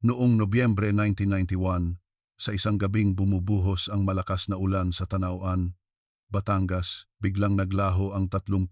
Noong Nobyembre 1991, sa isang gabing bumubuhos ang malakas na ulan sa Tanauan, Batangas, biglang naglaho ang 32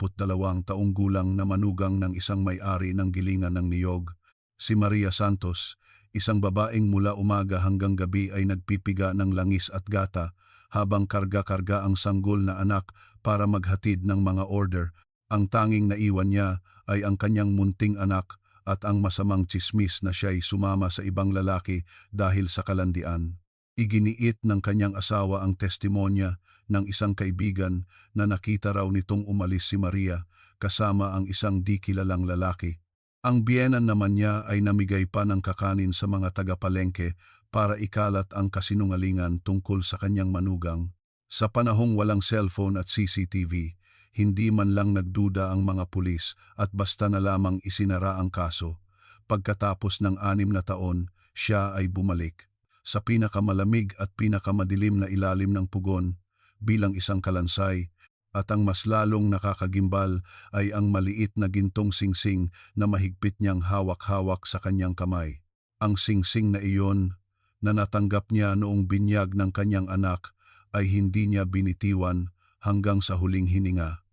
taong gulang na manugang ng isang may-ari ng gilingan ng niyog. Si Maria Santos, isang babaeng mula umaga hanggang gabi ay nagpipiga ng langis at gata habang karga-karga ang sanggol na anak para maghatid ng mga order. Ang tanging naiwan niya ay ang kanyang munting anak at ang masamang tsismis na siya'y sumama sa ibang lalaki dahil sa kalandian. Iginiit ng kanyang asawa ang testimonya ng isang kaibigan na nakita raw nitong umalis si Maria kasama ang isang di kilalang lalaki. Ang biyenan naman niya ay namigay pa ng kakanin sa mga taga-palengke para ikalat ang kasinungalingan tungkol sa kanyang manugang. Sa panahong walang cellphone at CCTV, hindi man lang nagduda ang mga pulis at basta na lamang isinara ang kaso. Pagkatapos ng 6 na taon, siya ay bumalik sa pinakamalamig at pinakamadilim na ilalim ng pugon bilang isang kalansay, at ang mas lalong nakakagimbal ay ang maliit na gintong singsing na mahigpit niyang hawak-hawak sa kanyang kamay. Ang singsing na iyon na natanggap niya noong binyag ng kanyang anak ay hindi niya binitiwan hanggang sa huling hininga.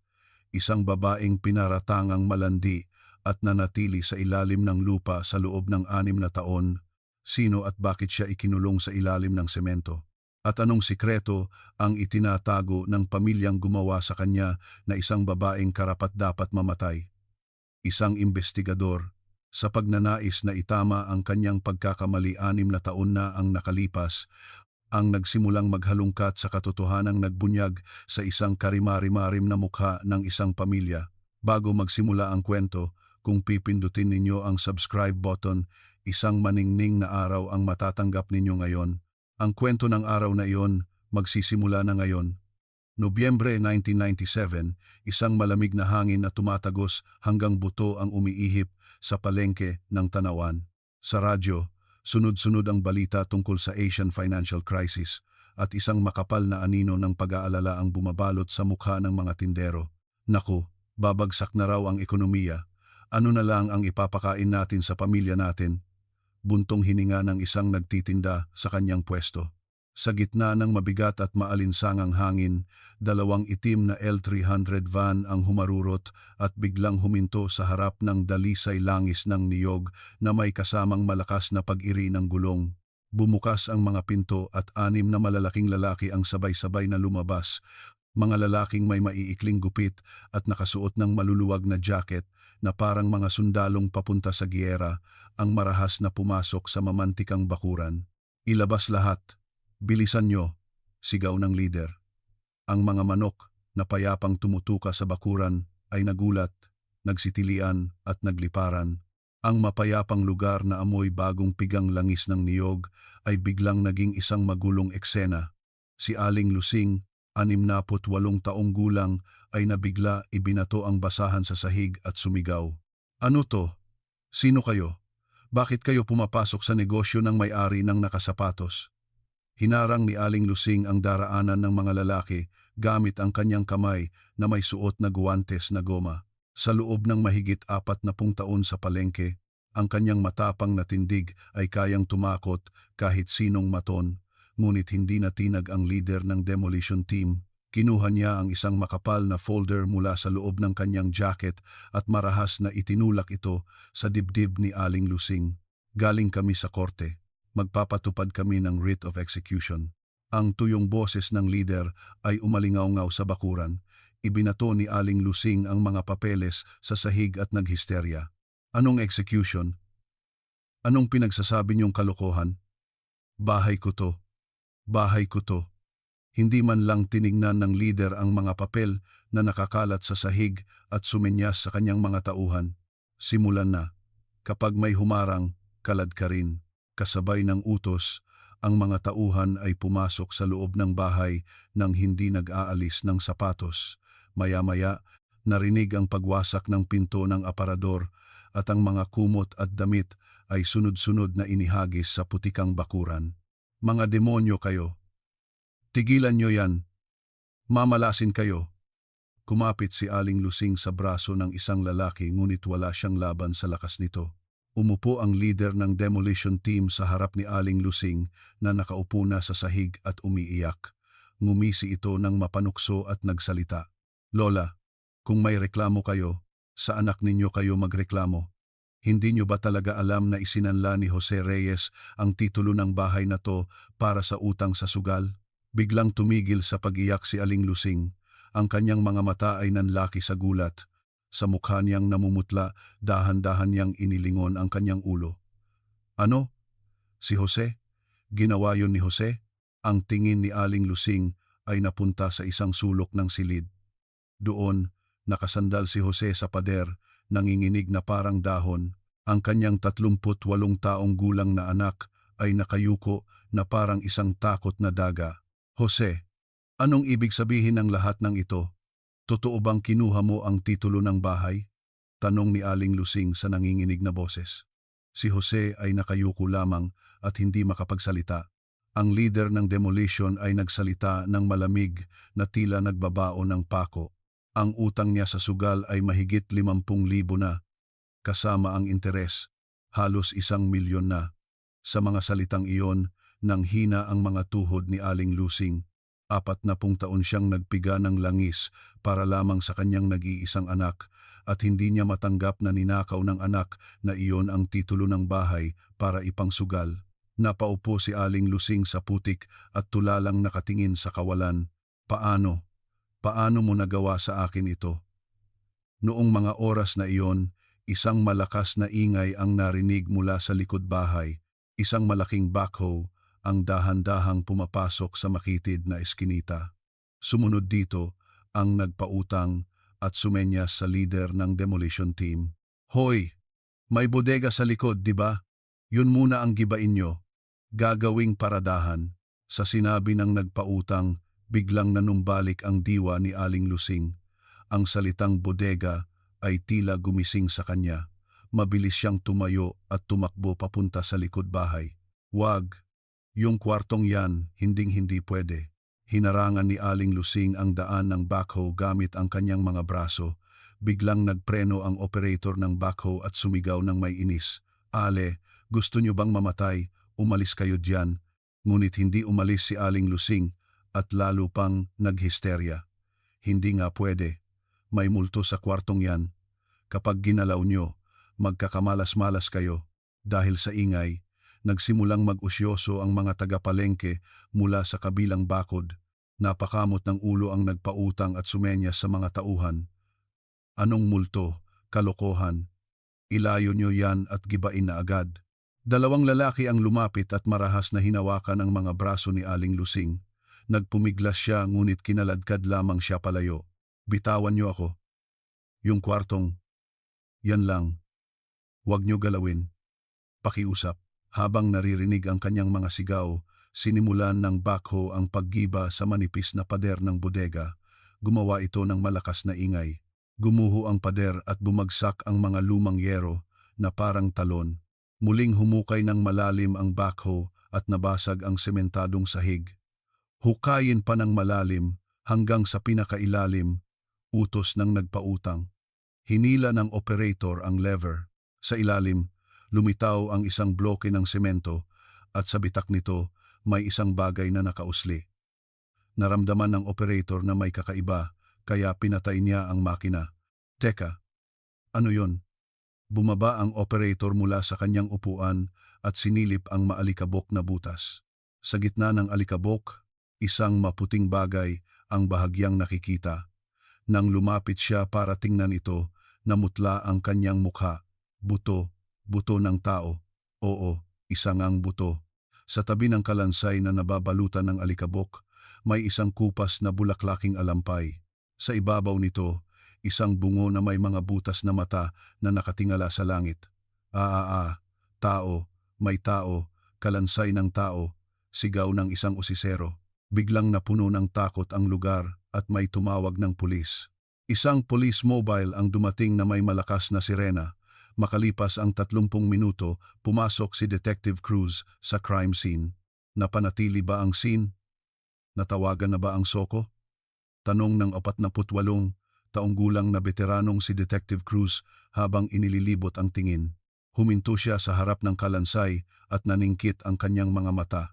Isang babaeng pinaratangang malandi at nanatili sa ilalim ng lupa sa loob ng 6 na taon. Sino at bakit siya ikinulong sa ilalim ng semento? At anong sikreto ang itinatago ng pamilyang gumawa sa kanya na isang babaeng karapat-dapat mamatay? Isang investigador, sa pagnanais na itama ang kanyang pagkakamali 6 na taon na ang nakalipas, ang nagsimulang maghalungkat sa katotohanang nagbunyag sa isang karimari-marim na mukha ng isang pamilya. Bago magsimula ang kwento, kung pipindutin ninyo ang subscribe button, isang maningning na araw ang matatanggap ninyo ngayon. Ang kwento ng araw na iyon magsisimula na ngayon. Nobyembre 1997, isang malamig na hangin na tumatagos hanggang buto ang umiihip sa palengke ng Tanauan. Sa radyo, sunod-sunod ang balita tungkol sa Asian financial crisis at isang makapal na anino ng pag-aalala ang bumabalot sa mukha ng mga tindero. Naku, babagsak na raw ang ekonomiya. Ano na lang ang ipapakain natin sa pamilya natin? Buntong hininga ng isang nagtitinda sa kanyang pwesto. Sa gitna ng mabigat at maalinsangang hangin, 2 itim na L300 van ang humarurot at biglang huminto sa harap ng dalisay langis ng niyog na may kasamang malakas na pag-iri ng gulong. Bumukas ang mga pinto at 6 na malalaking lalaki ang sabay-sabay na lumabas. Mga lalaking may maiikling gupit at nakasuot ng maluluwag na jacket na parang mga sundalong papunta sa giyera, ang marahas na pumasok sa mamantikang bakuran. Ilabas lahat. Bilisan nyo, sigaw ng lider. Ang mga manok na payapang tumutuka sa bakuran ay nagulat, nagsitilian at nagliparan. Ang mapayapang lugar na amoy bagong pigang langis ng niyog ay biglang naging isang magulong eksena. Si Aling Lusing, 68 taong gulang, ay nabigla ibinato ang basahan sa sahig at sumigaw. Ano to? Sino kayo? Bakit kayo pumapasok sa negosyo ng may-ari ng nakasapatos? Hinarang ni Aling Lusing ang daraanan ng mga lalaki gamit ang kanyang kamay na may suot na guwantes na goma. Sa loob ng mahigit 40 taon sa palengke, ang kanyang matapang na tindig ay kayang tumakot kahit sinong maton, ngunit hindi natinag ang leader ng demolition team. Kinuha niya ang isang makapal na folder mula sa loob ng kanyang jacket at marahas na itinulak ito sa dibdib ni Aling Lusing. Galing kami sa korte. Magpapatupad kami ng writ of execution. Ang tuyong boses ng leader ay umalingaw-ngaw sa bakuran. Ibinato ni Aling Lusing ang mga papeles sa sahig at naghisterya. Anong execution? Anong pinagsasabi niyong kalokohan? Bahay ko to. Bahay ko to. Hindi man lang tiningnan ng leader ang mga papel na nakakalat sa sahig at sumenyas sa kanyang mga tauhan. Simulan na. Kapag may humarang, kalad ka rin. Kasabay ng utos, ang mga tauhan ay pumasok sa loob ng bahay nang hindi nag-aalis ng sapatos. Maya-maya, narinig ang pagwasak ng pinto ng aparador at ang mga kumot at damit ay sunod-sunod na inihagis sa putikang bakuran. Mga demonyo kayo! Tigilan nyo yan! Mamalasin kayo! Kumapit si Aling Lusing sa braso ng isang lalaki ngunit wala siyang laban sa lakas nito. Umupo ang leader ng demolition team sa harap ni Aling Lusing na nakaupo na sa sahig at umiiyak. Ngumisi ito ng mapanukso at nagsalita. Lola, kung may reklamo kayo, sa anak ninyo kayo magreklamo. Hindi nyo ba talaga alam na isinanla ni Jose Reyes ang titulo ng bahay na to para sa utang sa sugal? Biglang tumigil sa pag-iyak si Aling Lusing. Ang kanyang mga mata ay nanlaki sa gulat. Sa mukha niyang namumutla, dahan-dahan niyang inilingon ang kanyang ulo. Ano? Si Jose? Ginawa yon ni Jose? Ang tingin ni Aling Lusing ay napunta sa isang sulok ng silid. Doon, nakasandal si Jose sa pader, nanginginig na parang dahon. Ang kanyang 38 taong gulang na anak ay nakayuko na parang isang takot na daga. Jose, anong ibig sabihin ng lahat ng ito? Totoo bang kinuha mo ang titulo ng bahay? Tanong ni Aling Lusing sa nanginginig na boses. Si Jose ay nakayuko lamang at hindi makapagsalita. Ang leader ng demolition ay nagsalita ng malamig na tila nagbabao ng pako. Ang utang niya sa sugal ay mahigit 50,000 na. Kasama ang interes, halos 1,000,000 na. Sa mga salitang iyon, nanghina ang mga tuhod ni Aling Lusing. 40 taon siyang nagpiga ng langis para lamang sa kanyang nag-iisang anak at hindi niya matanggap na ninakaw ng anak na iyon ang titulo ng bahay para ipangsugal. Napaupo si Aling Lusing sa putik at tulalang nakatingin sa kawalan. Paano? Paano mo nagawa sa akin ito? Noong mga oras na iyon, isang malakas na ingay ang narinig mula sa likod bahay. Isang malaking backhoe ang dahan-dahang pumapasok sa makitid na eskinita. Sumunod dito ang nagpautang at sumenyas sa leader ng demolition team. Hoy, may bodega sa likod, di ba? Yun muna ang gibain nyo. Gagawing paradahan. Sa sinabi ng nagpautang, biglang nanumbalik ang diwa ni Aling Lusing. Ang salitang bodega ay tila gumising sa kanya. Mabilis siyang tumayo at tumakbo papunta sa likod bahay. Wag! Yung kwartong yan, hinding-hindi pwede. Hinarangan ni Aling Lusing ang daan ng backhoe gamit ang kanyang mga braso. Biglang nagpreno ang operator ng backhoe at sumigaw ng may inis. Ale, gusto nyo bang mamatay? Umalis kayo diyan. Ngunit hindi umalis si Aling Lusing at lalo pang naghisterya. Hindi nga pwede. May multo sa kwartong yan. Kapag ginalaw nyo, magkakamalas-malas kayo. Dahil sa ingay, nagsimulang mag-usyoso ang mga taga-palengke mula sa kabilang bakod. Napakamot ng ulo ang nagpautang at sumenyas sa mga tauhan. Anong multo? Kalokohan. Ilayo nyo yan at gibain na agad. Dalawang lalaki ang lumapit at marahas na hinawakan ang mga braso ni Aling Lusing. Nagpumiglas siya ngunit kinaladkad lamang siya palayo. Bitawan nyo ako. Yung kwartong. Yan lang. Huwag nyo galawin. Pakiusap. Habang naririnig ang kanyang mga sigaw, sinimulan ng backhoe ang paggiba sa manipis na pader ng bodega. Gumawa ito ng malakas na ingay. Gumuho ang pader at bumagsak ang mga lumang yero na parang talon. Muling humukay ng malalim ang backhoe at nabasag ang sementadong sahig. Hukayin pa ng malalim hanggang sa pinakailalim, utos ng nagpautang. Hinila ng operator ang lever. Sa ilalim, lumitaw ang isang bloke ng semento at sa bitak nito may isang bagay na nakausli. Naramdaman ng operator na may kakaiba kaya pinatay niya ang makina. Teka, ano yon? Bumaba ang operator mula sa kanyang upuan at sinilip ang maalikabok na butas. Sa gitna ng alikabok, isang maputing bagay ang bahagyang nakikita. Nang lumapit siya para tingnan ito, namutla ang kanyang mukha. Buto ng tao. Oo, isang ang buto. Sa tabi ng kalansay na nababalutan ng alikabok, may isang kupas na bulaklaking alampay. Sa ibabaw nito, isang bungo na may mga butas na mata na nakatingala sa langit. Tao, may tao, kalansay ng tao, sigaw ng isang usisero. Biglang napuno ng takot ang lugar at may tumawag ng pulis. Isang police mobile ang dumating na may malakas na sirena. Makalipas ang 30 minuto, pumasok si Detective Cruz sa crime scene. Napanatili ba ang scene? Natawagan na ba ang soko? Tanong ng 48 taong gulang na veteranong si Detective Cruz habang inililibot ang tingin. Huminto siya sa harap ng kalansay at naningkit ang kanyang mga mata.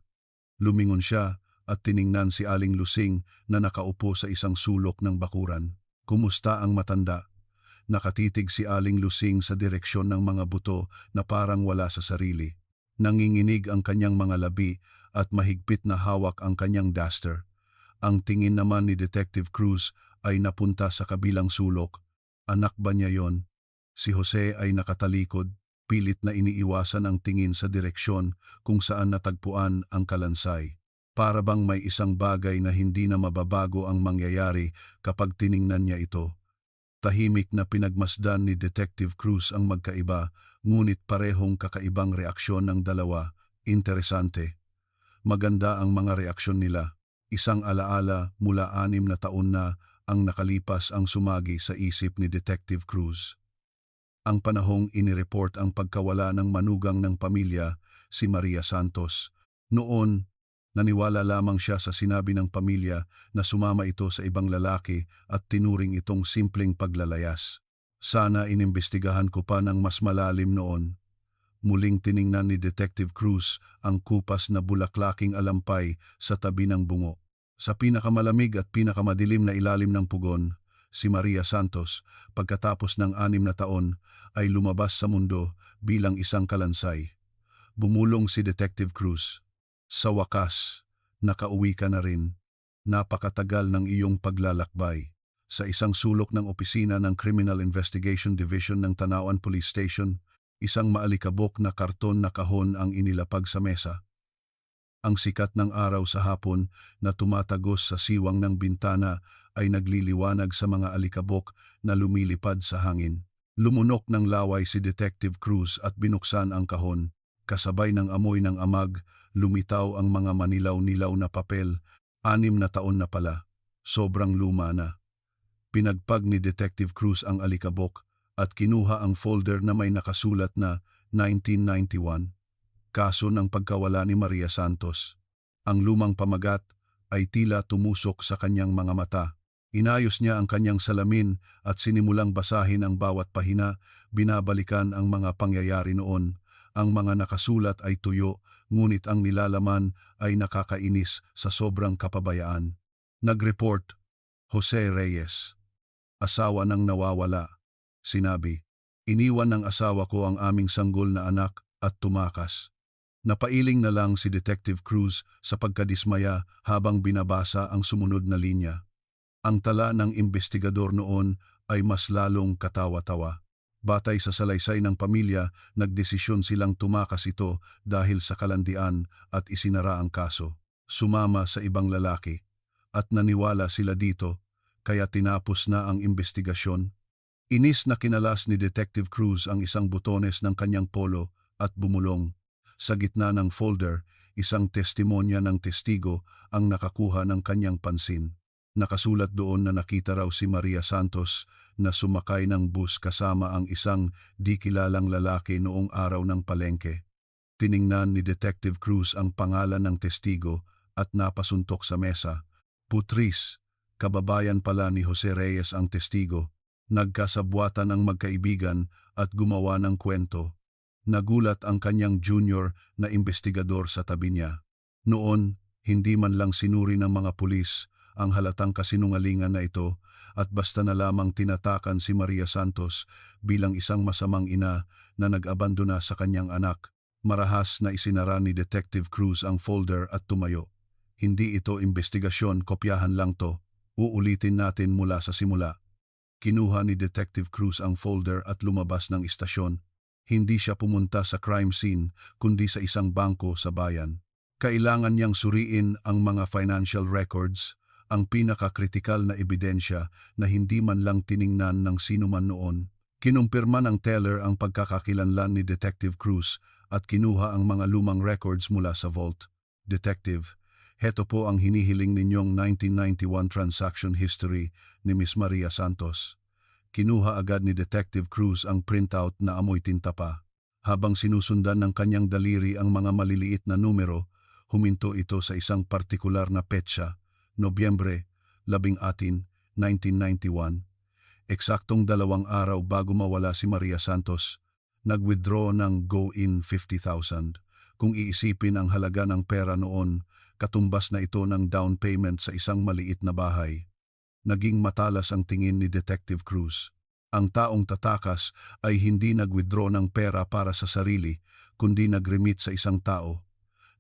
Lumingon siya at tiningnan si Aling Lusing na nakaupo sa isang sulok ng bakuran. Kumusta ang matanda? Nakatitig si Aling Lusing sa direksyon ng mga buto na parang wala sa sarili. Nanginginig ang kanyang mga labi at mahigpit na hawak ang kanyang duster. Ang tingin naman ni Detective Cruz ay napunta sa kabilang sulok. Anak ba niya yon? Si Jose ay nakatalikod, pilit na iniiwasan ang tingin sa direksyon kung saan natagpuan ang kalansay. Para bang may isang bagay na hindi na mababago ang mangyayari kapag tiningnan niya ito. Tahimik na pinagmasdan ni Detective Cruz ang magkaiba, ngunit parehong kakaibang reaksyon ng dalawa. Interesante. Maganda ang mga reaksyon nila. Isang alaala mula 6 na taon na ang nakalipas ang sumagi sa isip ni Detective Cruz. Ang panahong inireport ang pagkawala ng manugang ng pamilya, si Maria Santos. Noon, naniwala lamang siya sa sinabi ng pamilya na sumama ito sa ibang lalaki at tinuring itong simpleng paglalayas. Sana inimbestigahan ko pa ng mas malalim noon. Muling tiningnan ni Detective Cruz ang kupas na bulaklaking alampay sa tabi ng bungo. Sa pinakamalamig at pinakamadilim na ilalim ng pugon, si Maria Santos, pagkatapos ng 6 na taon, ay lumabas sa mundo bilang isang kalansay. Bumulong si Detective Cruz. Sa wakas, nakauwi ka na rin. Napakatagal ng iyong paglalakbay. Sa isang sulok ng opisina ng Criminal Investigation Division ng Tanawan Police Station, isang maalikabok na karton na kahon ang inilapag sa mesa. Ang sikat ng araw sa hapon na tumatagos sa siwang ng bintana ay nagliliwanag sa mga alikabok na lumilipad sa hangin. Lumunok ng laway si Detective Cruz at binuksan ang kahon. Kasabay ng amoy ng amag, lumitaw ang mga manilaw-nilaw na papel. 6 na taon na pala. Sobrang luma na. Pinagpag ni Detective Cruz ang alikabok at kinuha ang folder na may nakasulat na 1991. Kaso ng pagkawala ni Maria Santos. Ang lumang pamagat ay tila tumusok sa kanyang mga mata. Inayos niya ang kanyang salamin at sinimulang basahin ang bawat pahina, binabalikan ang mga pangyayari noon. Ang mga nakasulat ay tuyo, ngunit ang nilalaman ay nakakainis sa sobrang kapabayaan. Nag-report, Jose Reyes. Asawa ng nawawala. Sinabi, iniwan ng asawa ko ang aming sanggol na anak at tumakas. Napailing na lang si Detective Cruz sa pagkadismaya habang binabasa ang sumunod na linya. Ang tala ng investigador noon ay mas lalong katawa-tawa. Batay sa salaysay ng pamilya, nagdesisyon silang tumakas ito dahil sa kalandian at isinara ang kaso. Sumama sa ibang lalaki. At naniwala sila dito, kaya tinapos na ang investigasyon. Inis na kinalas ni Detective Cruz ang isang butones ng kanyang polo at bumulong. Sa gitna ng folder, isang testimonya ng testigo ang nakakuha ng kanyang pansin. Nakasulat doon na nakita raw si Maria Santos na sumakay ng bus kasama ang isang di kilalang lalaki noong araw ng palengke. Tiningnan ni Detective Cruz ang pangalan ng testigo at napasuntok sa mesa. Putris, kababayan pala ni Jose Reyes ang testigo. Nagkasabwatan ang magkaibigan at gumawa ng kwento. Nagulat ang kanyang junior na investigador sa tabi niya. Noon, hindi man lang sinuri ng mga pulis ang halatang kasinungalingan na ito at basta na lamang tinatakan si Maria Santos bilang isang masamang ina na nag-abandona sa kanyang anak. Marahas na isinara ni Detective Cruz ang folder at tumayo. Hindi ito investigasyon, kopyahan lang to. Uulitin natin mula sa simula. Kinuha ni Detective Cruz ang folder at lumabas ng istasyon. Hindi siya pumunta sa crime scene kundi sa isang bangko sa bayan. Kailangan niyang suriin ang mga financial records, ang pinakakritikal na ebidensya na hindi man lang tiningnan ng sino man noon. Kinumpirma ng teller ang pagkakakilanlan ni Detective Cruz at kinuha ang mga lumang records mula sa vault. Detective, heto po ang hinihiling ninyong 1991 transaction history ni Miss Maria Santos. Kinuha agad ni Detective Cruz ang printout na amoy tinta pa. Habang sinusundan ng kanyang daliri ang mga maliliit na numero, huminto ito sa isang partikular na petsa, Nobyembre 18, 1991. Eksaktong 2 araw bago mawala si Maria Santos. Nag-withdraw ng go-in 50,000. Kung iisipin ang halaga ng pera noon, katumbas na ito ng down payment sa isang maliit na bahay. Naging matalas ang tingin ni Detective Cruz. Ang taong tatakas ay hindi nag-withdraw ng pera para sa sarili, kundi nag-remit sa isang tao.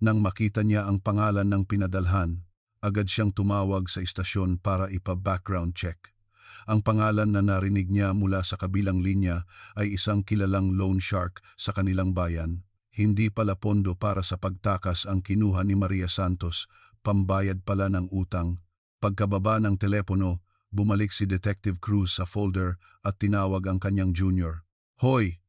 Nang makita niya ang pangalan ng pinadalhan, agad siyang tumawag sa istasyon para ipa-background check. Ang pangalan na narinig niya mula sa kabilang linya ay isang kilalang loan shark sa kanilang bayan. Hindi pala pondo para sa pagtakas ang kinuha ni Maria Santos, pambayad pala ng utang. Pagkababa ng telepono, bumalik si Detective Cruz sa folder at tinawag ang kanyang junior. Hoy,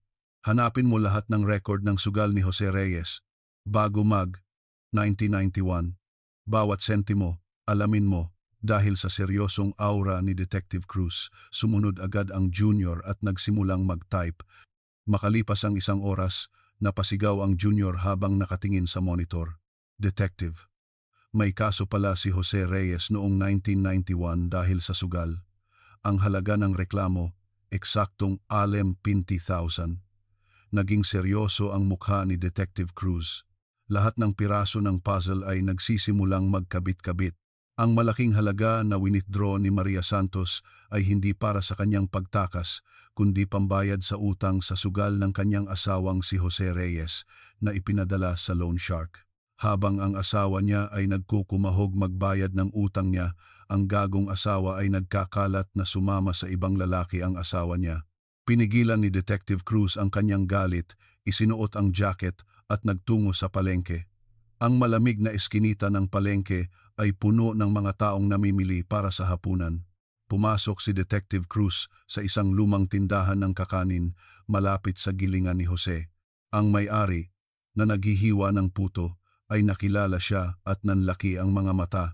hanapin mo lahat ng record ng sugal ni Jose Reyes. Bago 1991. Bawat sentimo, alamin mo. Dahil sa seryosong aura ni Detective Cruz, sumunod agad ang junior at nagsimulang mag-type. Makalipas ang isang oras, napasigaw ang junior habang nakatingin sa monitor. Detective, may kaso pala si Jose Reyes noong 1991 dahil sa sugal. Ang halaga ng reklamo, eksaktong 60,000. Naging seryoso ang mukha ni Detective Cruz. Lahat ng piraso ng puzzle ay nagsisimulang magkabit-kabit. Ang malaking halaga na withdraw ni Maria Santos ay hindi para sa kanyang pagtakas, kundi pambayad sa utang sa sugal ng kanyang asawang si Jose Reyes na ipinadala sa loan shark. Habang ang asawa niya ay nagkukumahog magbayad ng utang niya, ang gagong asawa ay nagkakalat na sumama sa ibang lalaki ang asawa niya. Pinigilan ni Detective Cruz ang kanyang galit, isinuot ang jacket at nagtungo sa palengke. Ang malamig na eskinita ng palengke ay puno ng mga taong namimili para sa hapunan. Pumasok si Detective Cruz sa isang lumang tindahan ng kakanin malapit sa gilingan ni Jose. Ang may-ari, na naghihiwa ng puto, ay nakilala siya at nanlaki ang mga mata.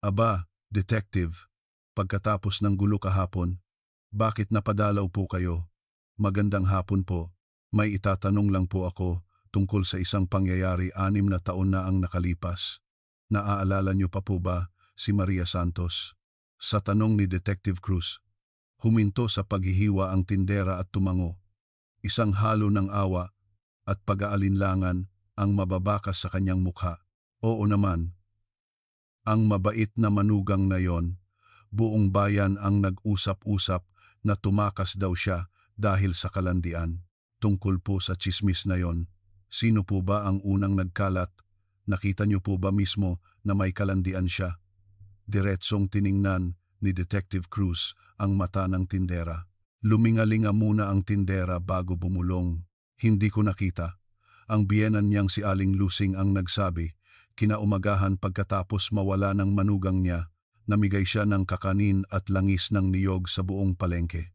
Aba, Detective, pagkatapos ng gulo kahapon, bakit napadalaw po kayo? Magandang hapon po. May itatanong lang po ako tungkol sa isang pangyayari 6 na taon na ang nakalipas. Naaalala niyo pa po ba si Maria Santos? Sa tanong ni Detective Cruz, huminto sa paghihiwa ang tindera at tumango. Isang halo ng awa at pag-aalinlangan ang mababakas sa kanyang mukha. Oo naman, ang mabait na manugang na yon, buong bayan ang nag-usap-usap na tumakas daw siya dahil sa kalandian. Tungkol po sa tsismis na yon, sino po ba ang unang nagkalat? Nakita niyo po ba mismo na may kalandian siya? Diretsong tiningnan ni Detective Cruz ang mata ng tindera. Lumingalinga muna ang tindera bago bumulong. Hindi ko nakita. Ang biyenan niyang si Aling Lusing ang nagsabi. Kinaumagahan pagkatapos mawala ng manugang niya, namigay siya ng kakanin at langis ng niyog sa buong palengke.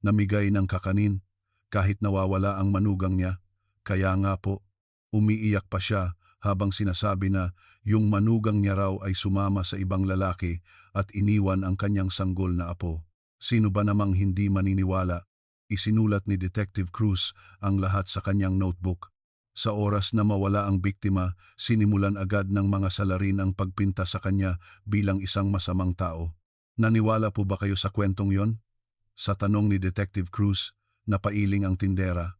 Namigay ng kakanin kahit nawawala ang manugang niya. Kaya nga po, umiiyak pa siya habang sinasabi na yung manugang niya raw ay sumama sa ibang lalaki at iniwan ang kanyang sanggol na apo. Sino ba namang hindi maniniwala? Isinulat ni Detective Cruz ang lahat sa kanyang notebook. Sa oras na mawala ang biktima, sinimulan agad ng mga salarin ang pagpinta sa kanya bilang isang masamang tao. Naniwala po ba kayo sa kwentong yon? Sa tanong ni Detective Cruz, napailing ang tindera.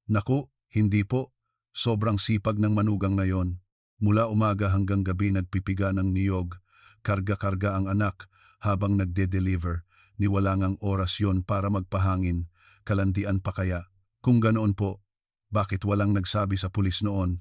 Naku, hindi po. Sobrang sipag ng manugang na yon. Mula umaga hanggang gabi nagpipiga ng niyog, karga-karga ang anak habang nagde-deliver. Niwala ngang oras yon para magpahangin, kalandian pa kaya. Kung ganoon po, bakit walang nagsabi sa pulis noon?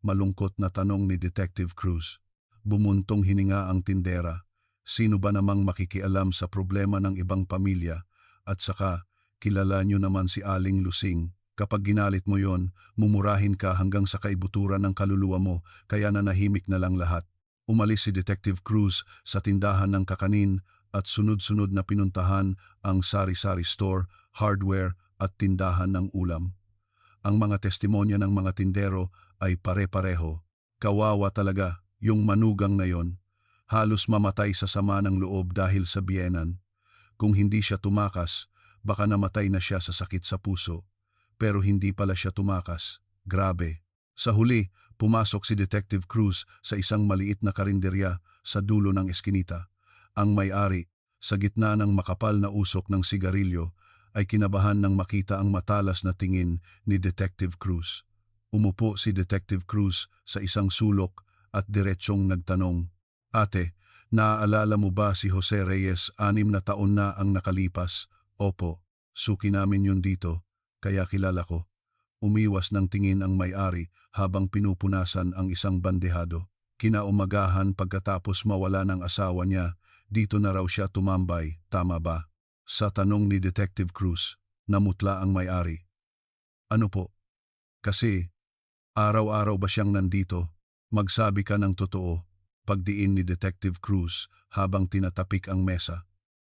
Malungkot na tanong ni Detective Cruz. Bumuntong hininga ang tindera. Sino ba namang makikialam sa problema ng ibang pamilya? At saka, kilala niyo naman si Aling Lusing. Kapag ginalit mo yon, mumurahin ka hanggang sa kaibuturan ng kaluluwa mo, kaya nanahimik na lang lahat. Umalis si Detective Cruz sa tindahan ng kakanin at sunod-sunod na pinuntahan ang sari-sari store, hardware at tindahan ng ulam. Ang mga testimonya ng mga tindero ay pare-pareho. Kawawa talaga yung manugang na yon. Halos mamatay sa sama ng loob dahil sa biyenan. Kung hindi siya tumakas, baka namatay na siya sa sakit sa puso. Pero hindi pala siya tumakas. Grabe. Sa huli, pumasok si Detective Cruz sa isang maliit na karinderya sa dulo ng eskinita. Ang may-ari, sa gitna ng makapal na usok ng sigarilyo, ay kinabahan nang makita ang matalas na tingin ni Detective Cruz. Umupo si Detective Cruz sa isang sulok at diretsyong nagtanong, "Ate, naaalala mo ba si Jose Reyes? 6 na taon na ang nakalipas." "Opo, suki namin yun dito, kaya kilala ko." Umiwas ng tingin ang may-ari habang pinupunasan ang isang bandehado. Kinaumagahan pagkatapos mawala ng asawa niya, dito na raw siya tumambay, tama ba? Sa tanong ni Detective Cruz, namutla ang may-ari. "Ano po? Kasi araw-araw ba siyang nandito? Magsabi ka ng totoo." Pagdiin ni Detective Cruz habang tinatapik ang mesa.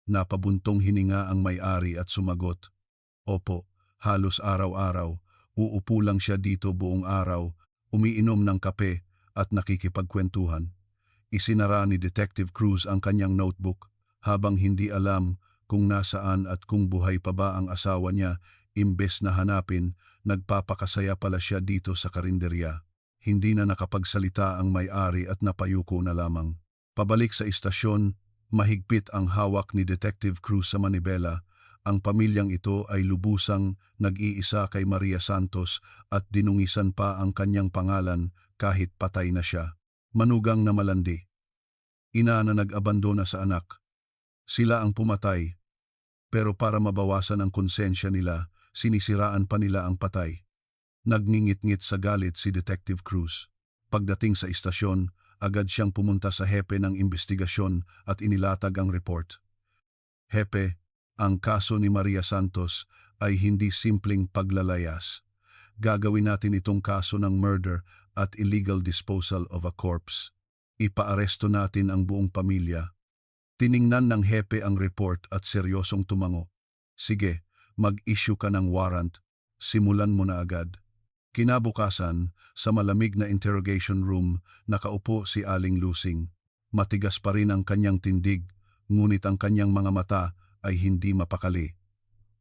Napabuntong hininga ang may-ari at sumagot, "Opo, halos araw-araw. Uupo lang siya dito buong araw, umiinom ng kape at nakikipagkwentuhan." Isinara ni Detective Cruz ang kanyang notebook habang hindi alam kung nasaan at kung buhay pa ba ang asawa niya. Imbes na hanapin, nagpapakasaya pala siya dito sa karinderya. Hindi na nakapagsalita ang may-ari at napayuko na lamang. Pabalik sa istasyon, mahigpit ang hawak ni Detective Cruz sa manibela. Ang pamilyang ito ay lubusang nag-iisa kay Maria Santos at dinungisan pa ang kanyang pangalan kahit patay na siya. Manugang na malandi. Ina na nag-abandona sa anak. Sila ang pumatay, pero para mabawasan ang konsensya nila, sinisiraan pa nila ang patay. Nagngingit-ngit sa galit si Detective Cruz. Pagdating sa istasyon, agad siyang pumunta sa hepe ng investigasyon at inilatag ang report. "Hepe, ang kaso ni Maria Santos ay hindi simpleng paglalayas. Gagawin natin itong kaso ng murder at illegal disposal of a corpse. Ipaaresto natin ang buong pamilya." Tiningnan ng hepe ang report at seryosong tumango. "Sige, mag-issue ka ng warrant. Simulan mo na agad." Kinabukasan, sa malamig na interrogation room, nakaupo si Aling Lusing. Matigas pa rin ang kanyang tindig, ngunit ang kanyang mga mata ay hindi mapakali.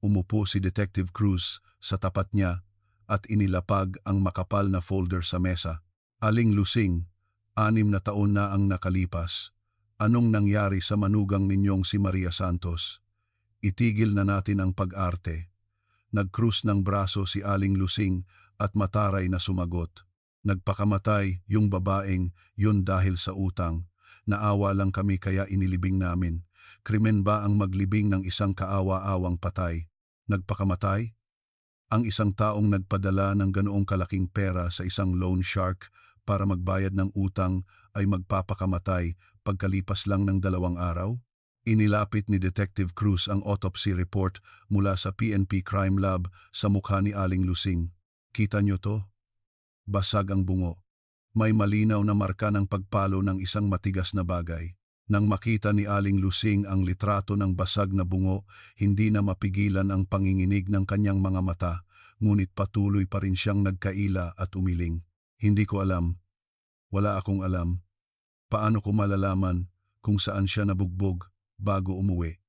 Umupo si Detective Cruz sa tapat niya at inilapag ang makapal na folder sa mesa. "Aling Lusing, 6 na taon na ang nakalipas. Anong nangyari sa manugang ninyong si Maria Santos? Itigil na natin ang pag-arte." Nagkrus ng braso si Aling Lusing at mataray na sumagot, "Nagpakamatay yung babaeng yun dahil sa utang. Naawa lang kami kaya inilibing namin. Krimen ba ang maglibing ng isang kaawa-awang patay? Nagpakamatay? Ang isang taong nagpadala ng ganoong kalaking pera sa isang loan shark para magbayad ng utang ay magpapakamatay pagkalipas lang ng 2 araw?" Inilapit ni Detective Cruz ang autopsy report mula sa PNP Crime Lab sa mukha ni Aling Lusing. "Kita nyo to? Basag ang bungo. May malinaw na marka ng pagpalo ng isang matigas na bagay." Nang makita ni Aling Lusing ang litrato ng basag na bungo, hindi na mapigilan ang panginginig ng kanyang mga mata, ngunit patuloy pa rin siyang nagkaila at umiling. "Hindi ko alam. Wala akong alam. Paano ko malalaman kung saan siya nabugbog bago umuwi?"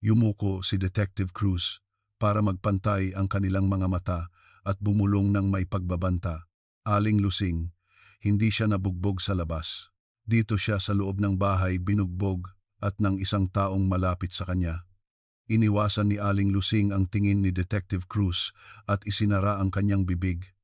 Yumuko si Detective Cruz para magpantay ang kanilang mga mata at bumulong ng may pagbabanta. "Aling Lusing, hindi siya nabugbog sa labas. Dito siya sa loob ng bahay binugbog at ng isang taong malapit sa kanya." Iniwasan ni Aling Lusing ang tingin ni Detective Cruz at isinara ang kanyang bibig.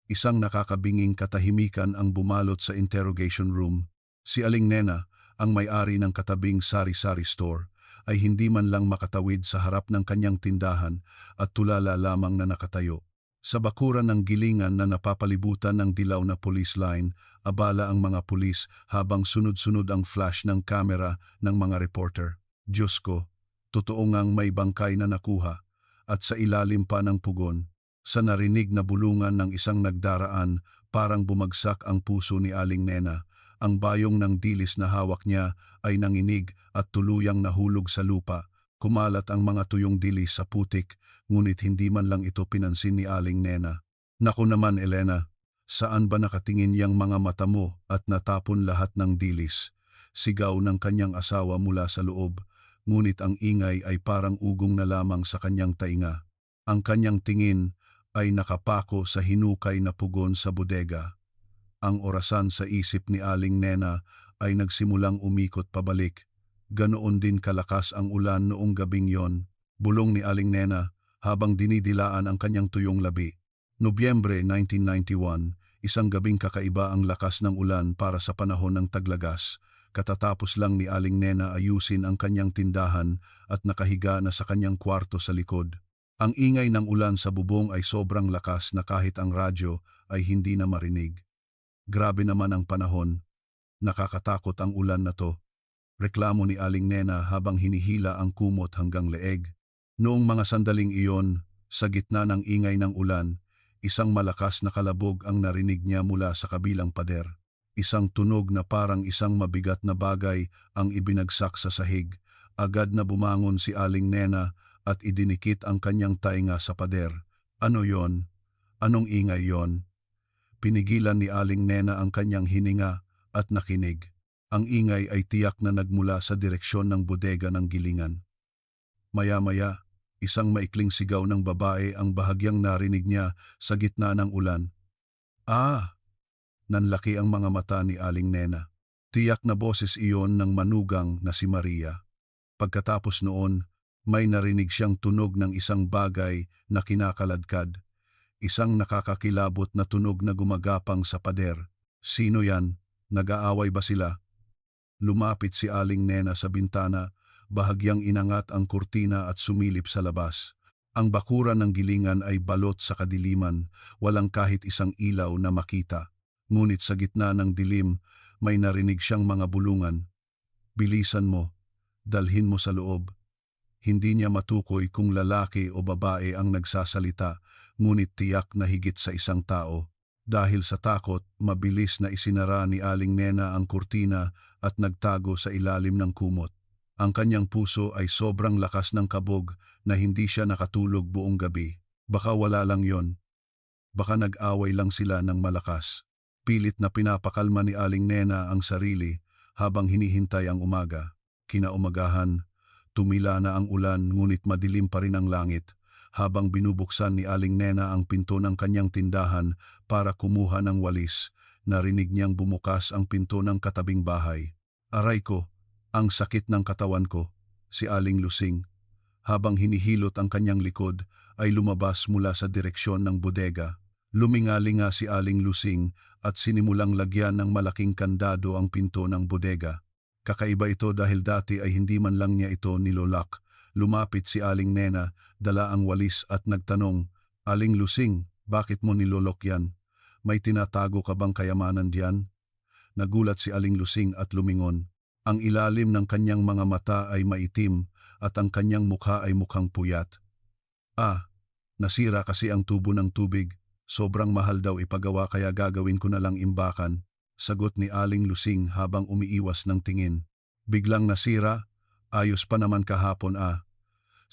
Isang nakakabinging katahimikan ang bumalot sa interrogation room. Si Aling Nena, ang may-ari ng katabing sari-sari store, ay hindi man lang makatawid sa harap ng kanyang tindahan at tulala lamang na nakatayo. Sa bakuran ng gilingan na napapalibutan ng dilaw na police line, abala ang mga pulis habang sunod-sunod ang flash ng kamera ng mga reporter. "Diyos ko, totoo ngang may bangkay na nakuha at sa ilalim pa ng pugon." Sa narinig na bulungan ng isang nagdaraan, parang bumagsak ang puso ni Aling Nena. Ang bayong ng dilis na hawak niya ay nanginig at tuluyang nahulog sa lupa. Kumalat ang mga tuyong dilis sa putik, ngunit hindi man lang ito pinansin ni Aling Nena. "Naku naman, Elena, saan ba nakatingin yang mga mata mo at natapon lahat ng dilis?" Sigaw ng kanyang asawa mula sa loob, ngunit ang ingay ay parang ugong na lamang sa kanyang tainga. Ang kanyang tingin ay nakapako sa hinukay na pugon sa bodega. Ang orasan sa isip ni Aling Nena ay nagsimulang umikot pabalik. Ganoon din kalakas ang ulan noong gabing yon. Bulong ni Aling Nena, habang dinidilaan ang kanyang tuyong labi. Nobyembre 1991, isang gabing kakaiba ang lakas ng ulan para sa panahon ng taglagas. Katatapos lang ni Aling Nena ayusin ang kanyang tindahan at nakahiga na sa kanyang kwarto sa likod. Ang ingay ng ulan sa bubong ay sobrang lakas na kahit ang radyo ay hindi na marinig. Grabe naman ang panahon. Nakakatakot ang ulan na to. Reklamo ni Aling Nena habang hinihila ang kumot hanggang leeg. Noong mga sandaling iyon, sa gitna ng ingay ng ulan, isang malakas na kalabog ang narinig niya mula sa kabilang pader. Isang tunog na parang isang mabigat na bagay ang ibinagsak sa sahig. Agad na bumangon si Aling Nena at idinikit ang kanyang tainga sa pader. Ano yon? Anong ingay yon? Pinigilan ni Aling Nena ang kanyang hininga at nakinig. Ang ingay ay tiyak na nagmula sa direksyon ng bodega ng gilingan. Maya-maya, isang maikling sigaw ng babae ang bahagyang narinig niya sa gitna ng ulan. Ah! Nanlaki ang mga mata ni Aling Nena. Tiyak na boses iyon ng manugang na si Maria. Pagkatapos noon, may narinig siyang tunog ng isang bagay na kinakaladkad. Isang nakakakilabot na tunog na gumagapang sa pader. Sino yan? Nag-aaway ba sila? Lumapit si Aling Nena sa bintana, bahagyang inangat ang kurtina at sumilip sa labas. Ang bakuran ng gilingan ay balot sa kadiliman, walang kahit isang ilaw na makita. Ngunit sa gitna ng dilim, may narinig siyang mga bulungan. Bilisan mo, dalhin mo sa loob. Hindi niya matukoy kung lalaki o babae ang nagsasalita, ngunit tiyak na higit sa isang tao. Dahil sa takot, mabilis na isinara ni Aling Nena ang kurtina at nagtago sa ilalim ng kumot. Ang kanyang puso ay sobrang lakas ng kabog na hindi siya nakatulog buong gabi. Baka wala lang yon. Baka nag-away lang sila ng malakas. Pilit na pinapakalma ni Aling Nena ang sarili habang hinihintay ang umaga. Kinaumagahan, tumila na ang ulan ngunit madilim pa rin ang langit. Habang binubuksan ni Aling Nena ang pinto ng kanyang tindahan para kumuha ng walis, narinig niyang bumukas ang pinto ng katabing bahay. Aray ko, ang sakit ng katawan ko, si Aling Lusing. Habang hinihilot ang kanyang likod, ay lumabas mula sa direksyon ng bodega. Lumingalinga si Aling Lusing at sinimulang lagyan ng malaking kandado ang pinto ng bodega. Kakaiba ito dahil dati ay hindi man lang niya ito nilolak. Lumapit si Aling Nena, dala ang walis at nagtanong, Aling Lusing, bakit mo nilolok yan? May tinatago ka bang kayamanan diyan? Nagulat si Aling Lusing at lumingon. Ang ilalim ng kanyang mga mata ay maitim at ang kanyang mukha ay mukhang puyat. Ah, nasira kasi ang tubo ng tubig. Sobrang mahal daw ipagawa kaya gagawin ko na lang imbakan. Sagot ni Aling Lusing habang umiiwas ng tingin. Biglang nasira? Ayos pa naman kahapon ah.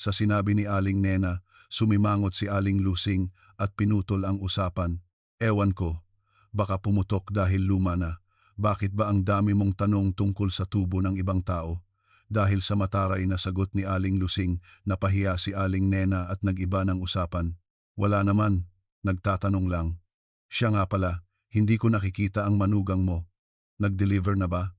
Sa sinabi ni Aling Nena, sumimangot si Aling Lusing at pinutol ang usapan. Ewan ko, baka pumutok dahil luma na. Bakit ba ang dami mong tanong tungkol sa tubo ng ibang tao? Dahil sa mataray na sagot ni Aling Lusing, napahiya si Aling Nena at nag-iba ng usapan. Wala naman, nagtatanong lang. Siya nga pala, hindi ko nakikita ang manugang mo. Nag-deliver na ba?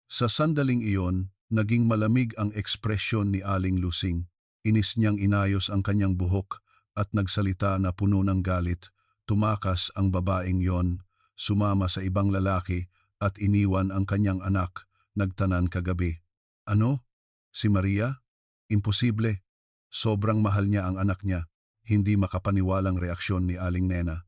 Sa sandaling iyon, naging malamig ang ekspresyon ni Aling Lusing. Inis niyang inayos ang kanyang buhok at nagsalita na puno ng galit. Tumakas ang babaeng yon, sumama sa ibang lalaki at iniwan ang kanyang anak, nagtanan kagabi. Ano? Si Maria? Imposible. Sobrang mahal niya ang anak niya. Hindi makapaniwalang reaksyon ni Aling Nena.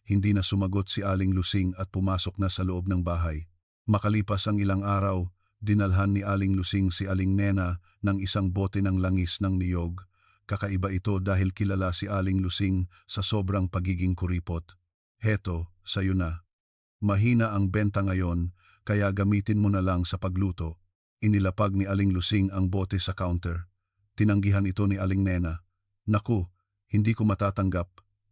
Hindi na sumagot si Aling Lusing at pumasok na sa loob ng bahay. Makalipas ang ilang araw, dinalhan ni Aling Lusing si Aling Nena ng isang bote ng langis ng niyog. Kakaiba ito dahil kilala si Aling Lusing sa sobrang pagiging kuripot. Heto, sayo na. Mahina ang benta ngayon, kaya gamitin mo na lang sa pagluto. Inilapag ni Aling Lusing ang bote sa counter. Tinanggihan ito ni Aling Nena. Naku, hindi ko matatanggap.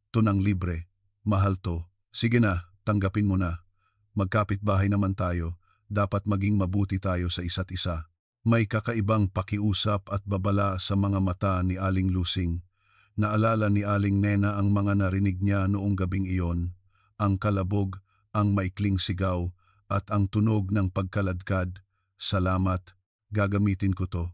Tunang libre. Mahal to. Sige na, tanggapin mo na. Magkapit-bahay naman tayo. Dapat maging mabuti tayo sa isa't isa. May kakaibang pakiusap at babala sa mga mata ni Aling Lusing. Naalala ni Aling Nena ang mga narinig niya noong gabing iyon. Ang kalabog, ang maikling sigaw, at ang tunog ng pagkaladkad. Salamat, gagamitin ko to.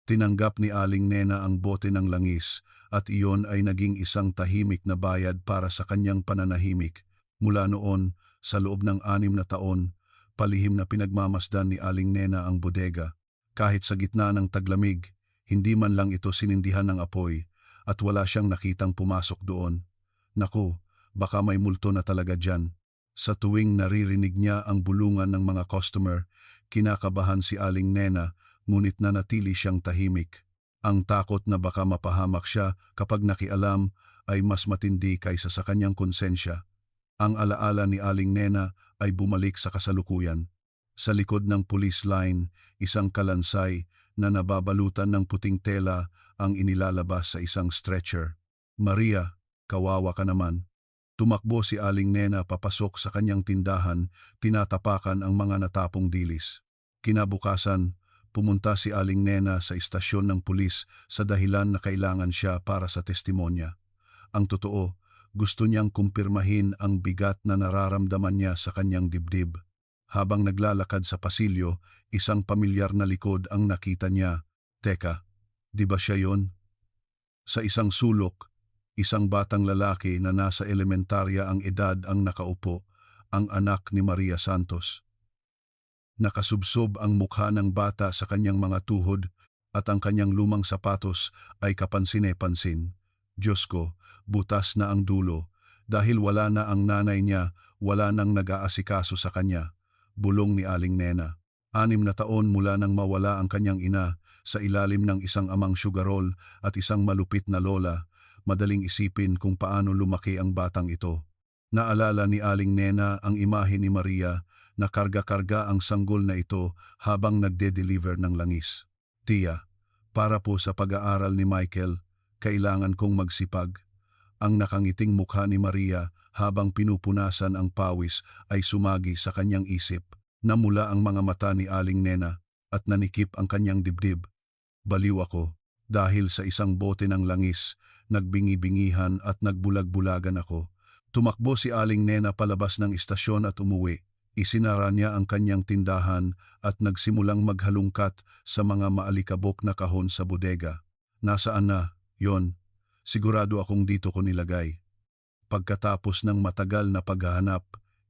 Tinanggap ni Aling Nena ang bote ng langis at iyon ay naging isang tahimik na bayad para sa kanyang pananahimik. Mula noon, sa loob ng 6 na taon, palihim na pinagmamasdan ni Aling Nena ang bodega. Kahit sa gitna ng taglamig, hindi man lang ito sinindihan ng apoy at wala siyang nakitang pumasok doon. Naku, baka may multo na talaga dyan. Sa tuwing naririnig niya ang bulungan ng mga customer, kinakabahan si Aling Nena ngunit nanatili siyang tahimik. Ang takot na baka mapahamak siya kapag nakialam ay mas matindi kaysa sa kanyang konsensya. Ang alaala ni Aling Nena ay bumalik sa kasalukuyan. Sa likod ng police line, isang kalansay na nababalutan ng puting tela ang inilalabas sa isang stretcher. Maria, kawawa ka naman. Tumakbo si Aling Nena papasok sa kanyang tindahan, tinatapakan ang mga natapong dilis. Kinabukasan, pumunta si Aling Nena sa istasyon ng pulis sa dahilan na kailangan siya para sa testimonya. Ang totoo, gusto niyang kumpirmahin ang bigat na nararamdaman niya sa kanyang dibdib. Habang naglalakad sa pasilyo, isang pamilyar na likod ang nakita niya. Teka, di ba siya yon? Sa isang sulok, isang batang lalaki na nasa elementarya ang edad ang nakaupo, ang anak ni Maria Santos. Nakasubsob ang mukha ng bata sa kanyang mga tuhod at ang kanyang lumang sapatos ay kapansin-pansin. Diyos ko, butas na ang dulo. Dahil wala na ang nanay niya, wala nang nag-aasikaso sa kanya. Bulong ni Aling Nena. 6 na taon mula nang mawala ang kanyang ina sa ilalim ng isang amang sugarol at isang malupit na lola, madaling isipin kung paano lumaki ang batang ito. Naalala ni Aling Nena ang imahe ni Maria na karga-karga ang sanggol na ito habang nagde-deliver ng langis. Tiya, para po sa pag-aaral ni Michael, kailangan kong magsipag. Ang nakangiting mukha ni Maria habang pinupunasan ang pawis ay sumagi sa kanyang isip. Namula ang mga mata ni Aling Nena at nanikip ang kanyang dibdib. Baliw ako dahil sa isang bote ng langis, nagbingi-bingihan at nagbulag-bulagan ako. Tumakbo si Aling Nena palabas ng istasyon at umuwi. Isinara niya ang kanyang tindahan at nagsimulang maghalungkat sa mga maalikabok na kahon sa bodega. Nasaan na? Yon. Sigurado akong dito ko nilagay. Pagkatapos ng matagal na paghahanap,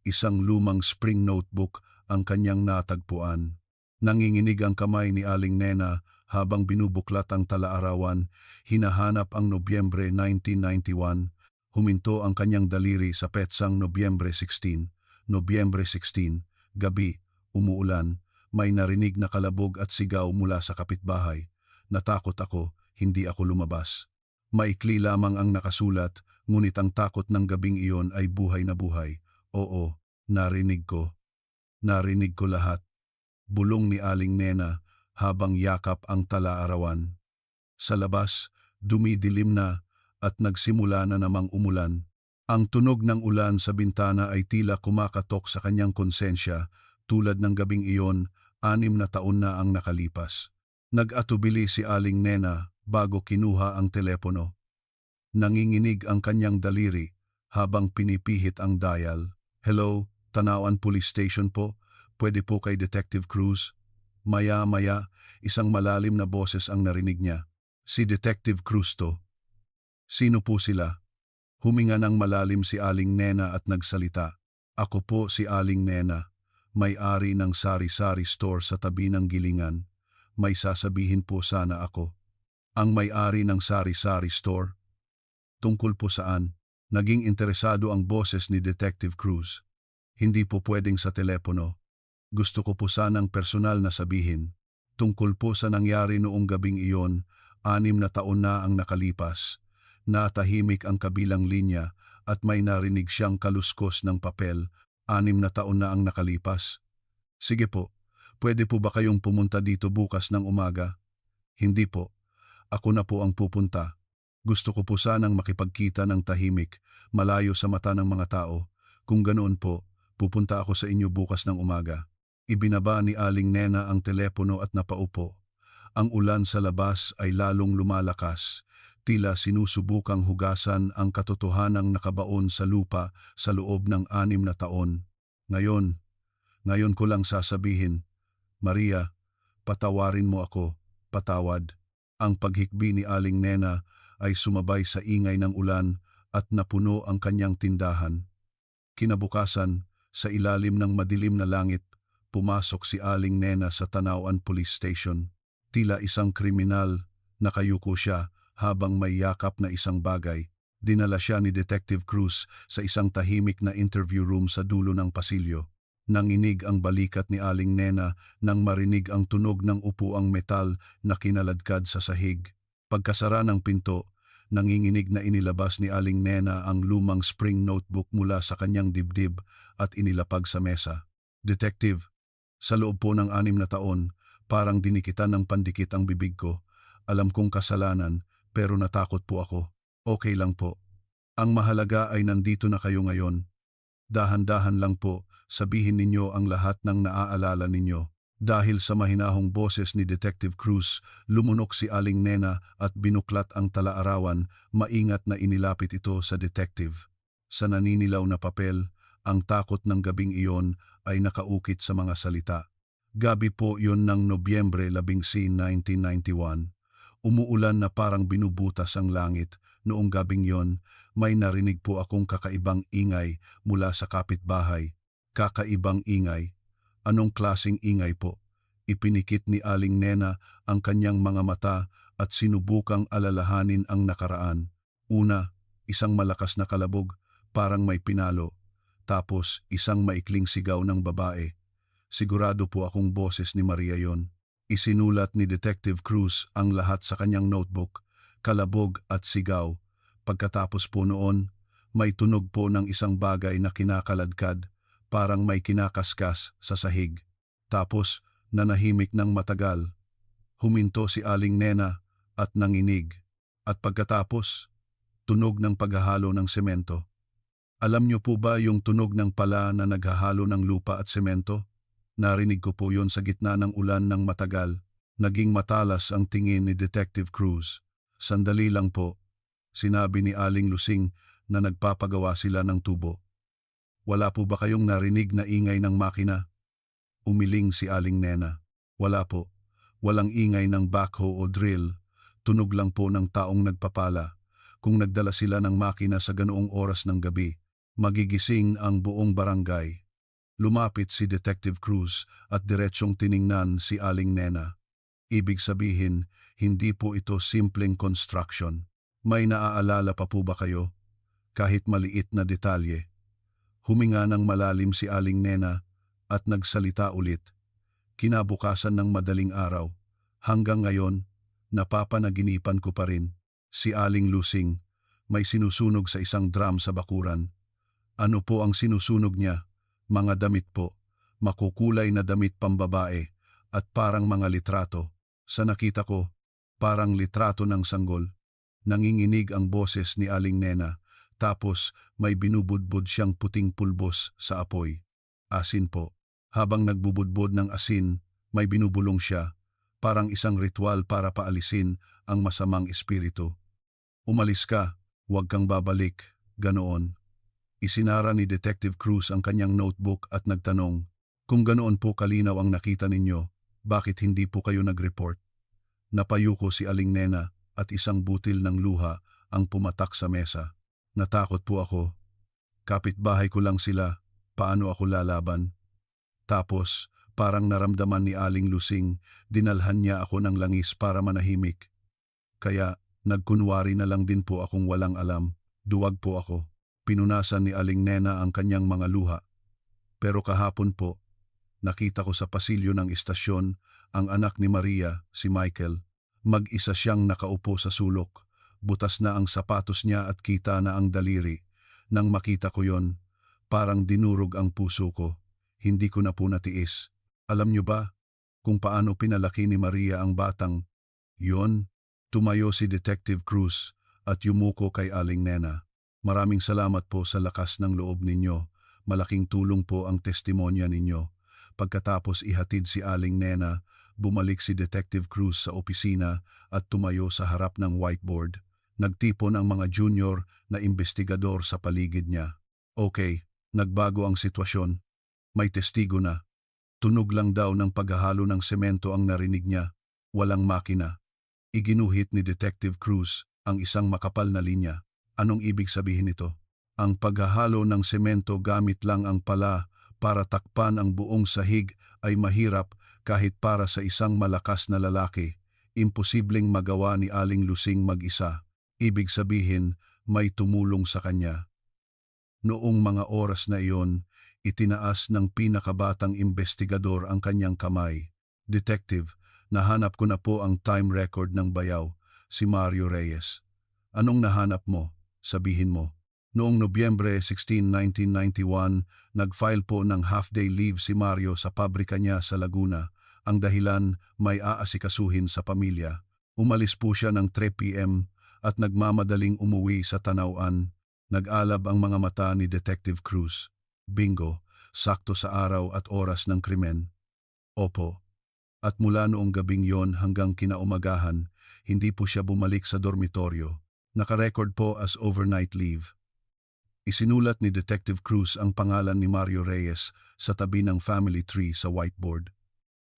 isang lumang spring notebook ang kanyang natagpuan. Nanginginig ang kamay ni Aling Nena habang binubuklat ang talaarawan, hinahanap ang Nobyembre 1991. Huminto ang kanyang daliri sa petsang Nobyembre 16. Nobyembre 16, gabi, umuulan, may narinig na kalabog at sigaw mula sa kapitbahay. Natakot ako, hindi ako lumabas. Maikli lamang ang nakasulat, ngunit ang takot ng gabing iyon ay buhay na buhay. Oo, narinig ko. Narinig ko lahat. Bulong ni Aling Nena habang yakap ang talaarawan. Sa labas, dumidilim na at nagsimula na namang umulan. Ang tunog ng ulan sa bintana ay tila kumakatok sa kanyang konsensya, tulad ng gabing iyon, 6 na taon na ang nakalipas. Nag-atubili si Aling Nena bago kinuha ang telepono. Nanginginig ang kanyang daliri habang pinipihit ang dial. Hello, Tanawan Police Station po. Pwede po kay Detective Cruz? Maya-maya, isang malalim na boses ang narinig niya. Si Detective Cruz to. Sino po sila? Huminga ng malalim si Aling Nena at nagsalita. Ako po si Aling Nena, may-ari ng sari-sari store sa tabi ng gilingan. May sasabihin po sana ako. Ang may-ari ng sari-sari store? Tungkol po saan? Naging interesado ang boses ni Detective Cruz. Hindi po pwedeng sa telepono. Gusto ko po sanang personal na sabihin. Tungkol po sa nangyari noong gabing iyon, 6 na taon na ang nakalipas. Natahimik ang kabilang linya at may narinig siyang kaluskos ng papel. 6 na taon na ang nakalipas. Sige po, pwede po ba kayong pumunta dito bukas ng umaga? Hindi po. Ako na po ang pupunta. Gusto ko po sanang makipagkita ng tahimik, malayo sa mata ng mga tao. Kung ganoon po, pupunta ako sa inyo bukas ng umaga. Ibinaba ni Aling Nena ang telepono at napaupo. Ang ulan sa labas ay lalong lumalakas. Tila sinusubukang hugasan ang katotohanang nakabaon sa lupa sa loob ng 6 na taon. Ngayon ko lang sasabihin, Maria, patawarin mo ako, patawad. Ang paghikbi ni Aling Nena ay sumabay sa ingay ng ulan at napuno ang kanyang tindahan. Kinabukasan, sa ilalim ng madilim na langit, pumasok si Aling Nena sa Tanauan Police Station. Tila isang kriminal, nakayuko siya habang may yakap na isang bagay. Dinala siya ni Detective Cruz sa isang tahimik na interview room sa dulo ng pasilyo. Nanginig ang balikat ni Aling Nena nang marinig ang tunog ng upuang metal na kinaladkad sa sahig. Pagkasara ng pinto, nanginginig na inilabas ni Aling Nena ang lumang spring notebook mula sa kanyang dibdib at inilapag sa mesa. Detective, sa loob po ng 6 na taon, parang dinikitan ng pandikit ang bibig ko. Alam kong kasalanan, pero natakot po ako. Okay lang po. Ang mahalaga ay nandito na kayo ngayon. Dahan-dahan lang po, sabihin ninyo ang lahat ng naaalala ninyo. Dahil sa mahinahong boses ni Detective Cruz, lumunok si Aling Nena at binuklat ang talaarawan, maingat na inilapit ito sa detective. Sa naninilaw na papel, ang takot ng gabing iyon ay nakaukit sa mga salita. Gabi po yun ng Nobyembre 11, 1991. Umuulan na parang binubutas ang langit. Noong gabing yon, may narinig po akong kakaibang ingay mula sa kapitbahay. Kakaibang ingay. Anong klasing ingay po? Ipinikit ni Aling Nena ang kanyang mga mata at sinubukang alalahanin ang nakaraan. Una, isang malakas na kalabog, parang may pinalo. Tapos, isang maikling sigaw ng babae. Sigurado po akong boses ni Maria yon. Isinulat ni Detective Cruz ang lahat sa kanyang notebook, kalabog at sigaw. Pagkatapos po noon, may tunog po ng isang bagay na kinakaladkad, parang may kinakaskas sa sahig. Tapos, nanahimik ng matagal. Huminto si Aling Nena at nanginig. At pagkatapos, tunog ng paghahalo ng semento. Alam niyo po ba yung tunog ng pala na naghahalo ng lupa at semento? Narinig ko po yon sa gitna ng ulan ng matagal. Naging matalas ang tingin ni Detective Cruz. Sandali lang po, sinabi ni Aling Lusing na nagpapagawa sila ng tubo. Wala po ba kayong narinig na ingay ng makina? Umiling si Aling Nena. Wala po. Walang ingay ng backhoe o drill. Tunog lang po ng taong nagpapala. Kung nagdala sila ng makina sa ganoong oras ng gabi, magigising ang buong barangay. Lumapit si Detective Cruz at diretsyong tiningnan si Aling Nena. Ibig sabihin, hindi po ito simpleng construction. May naaalala pa po ba kayo? Kahit maliit na detalye. Huminga ng malalim si Aling Nena at nagsalita ulit. Kinabukasan ng madaling araw, hanggang ngayon, napapanaginipan ko pa rin. Si Aling Lusing, may sinusunog sa isang drum sa bakuran. Ano po ang sinusunog niya? Mga damit po, makukulay na damit pambabae at parang mga litrato. Sa nakita ko, parang litrato ng sanggol. Nanginginig ang boses ni Aling Nena. Tapos may binubudbod siyang puting pulbos sa apoy. Asin po. Habang nagbubudbod ng asin, may binubulong siya, parang isang ritual para paalisin ang masamang espiritu. Umalis ka, huwag kang babalik, ganoon. Isinara ni Detective Cruz ang kanyang notebook at nagtanong, kung ganoon po kalinaw ang nakita ninyo, bakit hindi po kayo nag-report? Napayuko si Aling Nena at isang butil ng luha ang pumatak sa mesa. Natakot po ako. Kapitbahay ko lang sila, paano ako lalaban? Tapos, parang naramdaman ni Aling Lusing, dinalhan niya ako ng langis para manahimik. Kaya, nagkunwari na lang din po akong walang alam, duwag po ako. Pinunasan ni Aling Nena ang kanyang mga luha. Pero kahapon po, nakita ko sa pasilyo ng istasyon ang anak ni Maria, si Michael. Mag-isa siyang nakaupo sa sulok. Butas na ang sapatos niya at kita na ang daliri. Nang makita ko yon, parang dinurog ang puso ko. Hindi ko na po natiis. Alam niyo ba kung paano pinalaki ni Maria ang batang? Yon, tumayo si Detective Cruz at yumuko kay Aling Nena. Maraming salamat po sa lakas ng loob ninyo. Malaking tulong po ang testimonya ninyo. Pagkatapos ihatid si Aling Nena, bumalik si Detective Cruz sa opisina at tumayo sa harap ng whiteboard. Nagtipon ang mga junior na investigador sa paligid niya. Okay, nagbago ang sitwasyon. May testigo na. Tunog lang daw ng paghahalo ng semento ang narinig niya. Walang makina. Iginuhit ni Detective Cruz ang isang makapal na linya. Anong ibig sabihin nito? Ang paghahalo ng semento gamit lang ang pala para takpan ang buong sahig ay mahirap kahit para sa isang malakas na lalaki. Imposibleng magawa ni Aling Lusing mag-isa. Ibig sabihin, may tumulong sa kanya. Noong mga oras na iyon, itinaas ng pinakabatang investigador ang kanyang kamay. Detective, nahanap ko na po ang time record ng bayaw, si Mario Reyes. Anong nahanap mo? Sabihin mo. Noong Nobyembre 16, 1991, nag-file po ng half-day leave si Mario sa pabrika niya sa Laguna. Ang dahilan, may aasikasuhin sa pamilya. Umalis po siya ng 3 p.m. at nagmamadaling umuwi sa Tanauan. Nag-alab ang mga mata ni Detective Cruz. Bingo, sakto sa araw at oras ng krimen. Opo. At mula noong gabing yon hanggang kinaumagahan, hindi po siya bumalik sa dormitoryo. Nakarecord po as overnight leave. Isinulat ni Detective Cruz ang pangalan ni Mario Reyes sa tabi ng family tree sa whiteboard.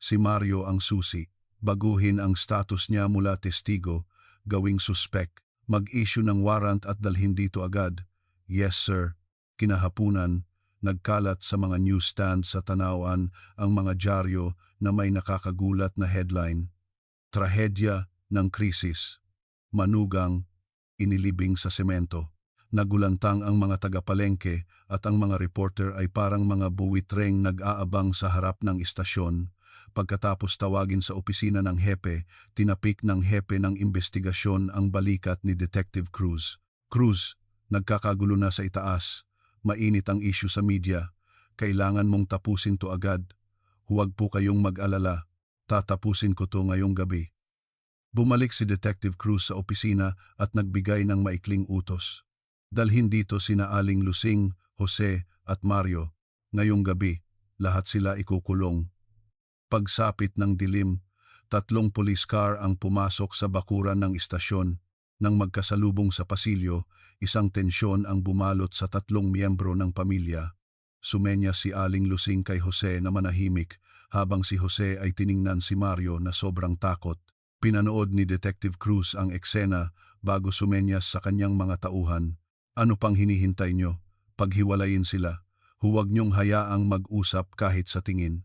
Si Mario ang susi. Baguhin ang status niya mula testigo, gawing suspect. Mag-issue ng warrant at dalhin dito agad. Yes sir. Kinahapunan, nagkalat sa mga newsstand sa Tanauan ang mga dyaryo na may nakakagulat na headline. Trahedya ng krisis. Manugang, inilibing sa semento. Nagulantang ang mga tagapalengke at ang mga reporter ay parang mga buwitreng nag-aabang sa harap ng istasyon. Pagkatapos tawagin sa opisina ng hepe, tinapik ng hepe ng investigasyon ang balikat ni Detective Cruz. Cruz, nagkakagulo na sa itaas. Mainit ang issue sa media. Kailangan mong tapusin to agad. Huwag po kayong mag-alala. Tatapusin ko to ngayong gabi. Bumalik si Detective Cruz sa opisina at nagbigay ng maikling utos. Dalhin dito sina Aling Lusing, Jose at Mario. Ngayong gabi, lahat sila ikukulong. Pagsapit ng dilim, 3 police car ang pumasok sa bakuran ng istasyon. Nang magkasalubong sa pasilyo, isang tensyon ang bumalot sa 3 miyembro ng pamilya. Sumenya si Aling Lusing kay Jose na manahimik, habang si Jose ay tiningnan si Mario na sobrang takot. Pinanood ni Detective Cruz ang eksena bago sumenyas sa kanyang mga tauhan. Ano pang hinihintay nyo? Paghiwalayin sila. Huwag nyong hayaang mag-usap kahit sa tingin.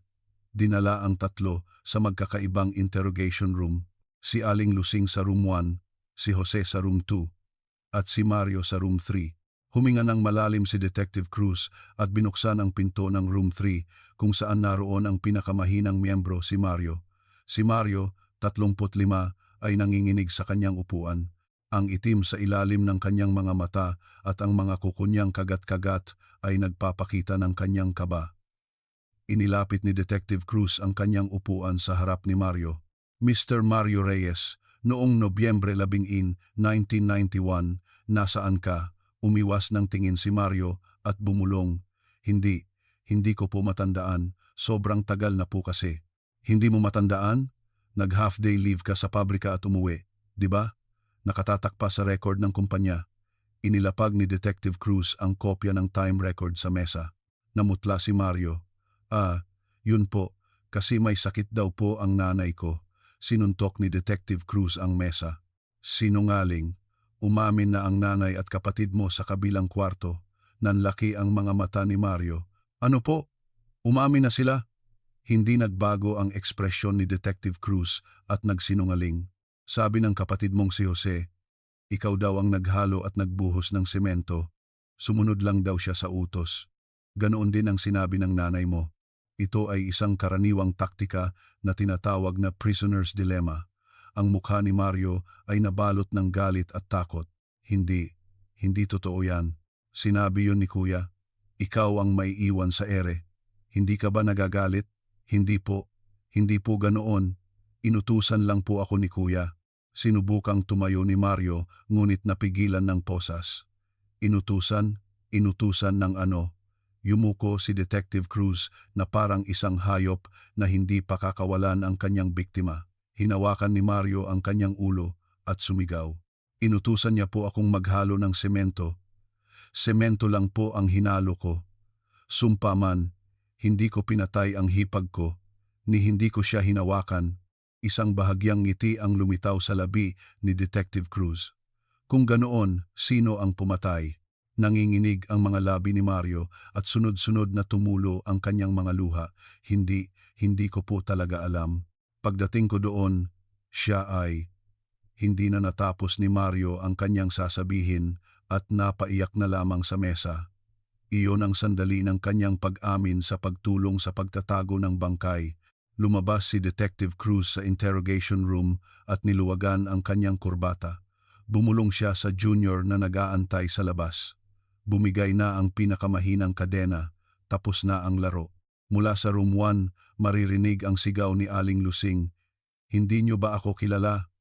Dinala ang 3 sa magkakaibang interrogation room. Si Aling Lusing sa room 1, si Jose sa room 2, at si Mario sa room 3. Huminga ng malalim si Detective Cruz at binuksan ang pinto ng room 3 kung saan naroon ang pinakamahinang miyembro, si Mario. Si Mario, 35, ay nanginginig sa kanyang upuan. Ang itim sa ilalim ng kanyang mga mata at ang mga kuko niyang kagat-kagat ay nagpapakita ng kanyang kaba. Inilapit ni Detective Cruz ang kanyang upuan sa harap ni Mario. Mr. Mario Reyes, noong Nobyembre 11, 1991, nasaan ka? Umiwas ng tingin si Mario at bumulong. Hindi ko po matandaan. Sobrang tagal na po kasi. Hindi mo matandaan? Nag-half-day leave ka sa pabrika at umuwi, di ba? Nakatatak pa sa record ng kumpanya. Inilapag ni Detective Cruz ang kopya ng time record sa mesa. Namutla si Mario. Yun po, kasi may sakit daw po ang nanay ko. Sinuntok ni Detective Cruz ang mesa. Sinungaling, umamin na ang nanay at kapatid mo sa kabilang kwarto. Nanlaki ang mga mata ni Mario. Ano po? Umamin na sila? Hindi nagbago ang ekspresyon ni Detective Cruz at nagsinungaling. Sabi ng kapatid mong si Jose, ikaw daw ang naghalo at nagbuhos ng semento. Sumunod lang daw siya sa utos. Ganoon din ang sinabi ng nanay mo. Ito ay isang karaniwang taktika na tinatawag na prisoner's dilemma. Ang mukha ni Mario ay nabalot ng galit at takot. Hindi totoo yan. Sinabi yun ni Kuya. Ikaw ang may iwan sa ere. Hindi ka ba nagagalit? Hindi po ganoon. Inutusan lang po ako ni Kuya. Sinubukang tumayo ni Mario ngunit napigilan ng posas. Inutusan ng ano? Yumuko si Detective Cruz na parang isang hayop na hindi pakakawalan ang kanyang biktima. Hinawakan ni Mario ang kanyang ulo at sumigaw. Inutusan niya po akong maghalo ng semento. Semento lang po ang hinalo ko. Sumpa man, hindi ko pinatay ang hipag ko, ni hindi ko siya hinawakan. Isang bahagyang ngiti ang lumitaw sa labi ni Detective Cruz. Kung ganoon, sino ang pumatay? Nanginginig ang mga labi ni Mario at sunod-sunod na tumulo ang kanyang mga luha. Hindi ko po talaga alam. Pagdating ko doon, siya ay... Hindi na natapos ni Mario ang kanyang sasabihin at napaiyak na lamang sa mesa. Iyon ang sandali ng kanyang pag-amin sa pagtulong sa pagtatago ng bangkay. Lumabas si Detective Cruz sa interrogation room at niluwagan ang kanyang kurbata. Bumulong siya sa junior na nag-aantay sa labas. Bumigay na ang pinakamahinang kadena, tapos na ang laro. Mula sa room 1, maririnig ang sigaw ni Aling Lusing, "Hindi niyo ba ako kilala?"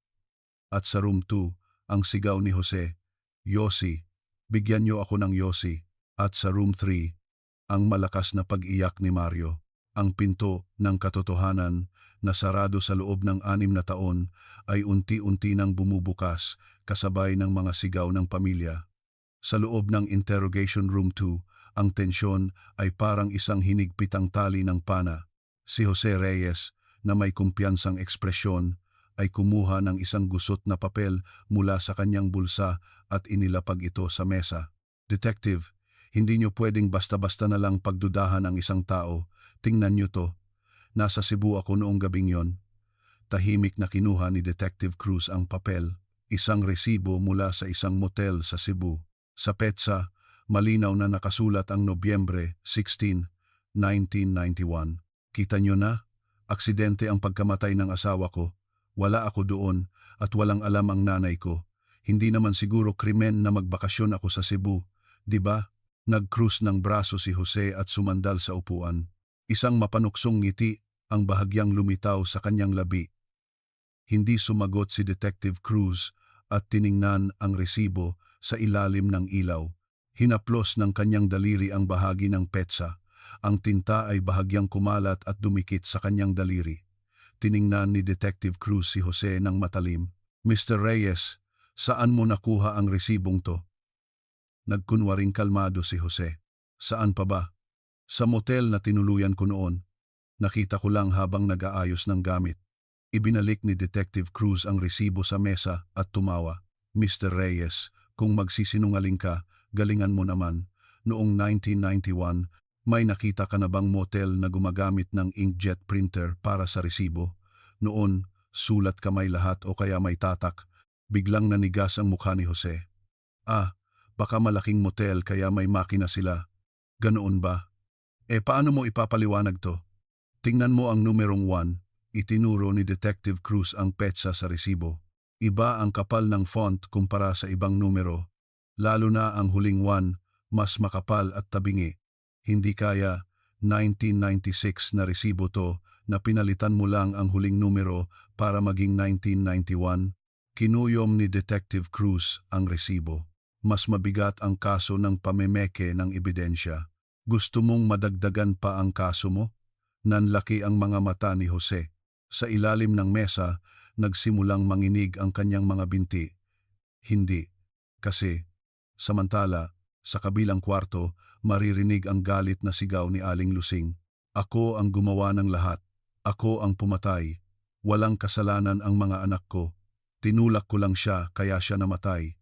At sa room 2, ang sigaw ni Jose, "Yossi, bigyan niyo ako ng Yossi." At sa room 3, ang malakas na pag-iyak ni Mario. Ang pinto ng katotohanan na sarado sa loob ng 6 na taon ay unti-unti nang bumubukas kasabay ng mga sigaw ng pamilya. Sa loob ng interrogation room 2, ang tensyon ay parang isang hinigpitang tali ng pana. Si Jose Reyes, na may kumpiyansang ekspresyon, ay kumuha ng isang gusot na papel mula sa kanyang bulsa at inilapag ito sa mesa. "Detective, hindi niyo pwedeng basta-basta na lang pagdudahan ang isang tao. Tingnan niyo to. Nasa Cebu ako noong gabing yon." Tahimik na kinuha ni Detective Cruz ang papel, isang resibo mula sa isang motel sa Cebu. Sa petsa, malinaw na nakasulat ang Nobyembre 16, 1991. "Kita niyo na? Aksidente ang pagkamatay ng asawa ko. Wala ako doon at walang alam ang nanay ko. Hindi naman siguro krimen na magbakasyon ako sa Cebu, di ba?" Nag-cruise ng braso si Jose at sumandal sa upuan. Isang mapanuksong ngiti ang bahagyang lumitaw sa kanyang labi. Hindi sumagot si Detective Cruz at tiningnan ang resibo sa ilalim ng ilaw. Hinaplos ng kanyang daliri ang bahagi ng petsa. Ang tinta ay bahagyang kumalat at dumikit sa kanyang daliri. Tiningnan ni Detective Cruz si Jose ng matalim. "Mr. Reyes, saan mo nakuha ang resibong to?" Nagkunwaring kalmado si Jose. "Saan pa ba? Sa motel na tinuluyan ko noon. Nakita ko lang habang nag-aayos ng gamit." Ibinalik ni Detective Cruz ang resibo sa mesa at tumawa. "Mr. Reyes, kung magsisinungaling ka, galingan mo naman. Noong 1991, may nakita ka na bang motel na gumagamit ng inkjet printer para sa resibo? Noon, sulat kamay lahat o kaya may tatak." Biglang nanigas ang mukha ni Jose. "Ah, baka malaking motel kaya may makina sila. Ganoon ba? Paano mo ipapaliwanag to?" "Tingnan mo ang numerong 1. Itinuro ni Detective Cruz ang petsa sa resibo. Iba ang kapal ng font kumpara sa ibang numero. Lalo na ang huling 1, mas makapal at tabingi. Hindi kaya 1996 na resibo to na pinalitan mo lang ang huling numero para maging 1991. Kinuyom ni Detective Cruz ang resibo. Mas mabigat ang kaso ng pamemeke ng ebidensya. "Gusto mong madagdagan pa ang kaso mo?" Nanlaki ang mga mata ni Jose. Sa ilalim ng mesa, nagsimulang manginig ang kanyang mga binti. "Hindi. Kasi..." Samantala, sa kabilang kwarto, maririnig ang galit na sigaw ni Aling Lusing. "Ako ang gumawa ng lahat. Ako ang pumatay. Walang kasalanan ang mga anak ko. Tinulak ko lang siya kaya siya namatay."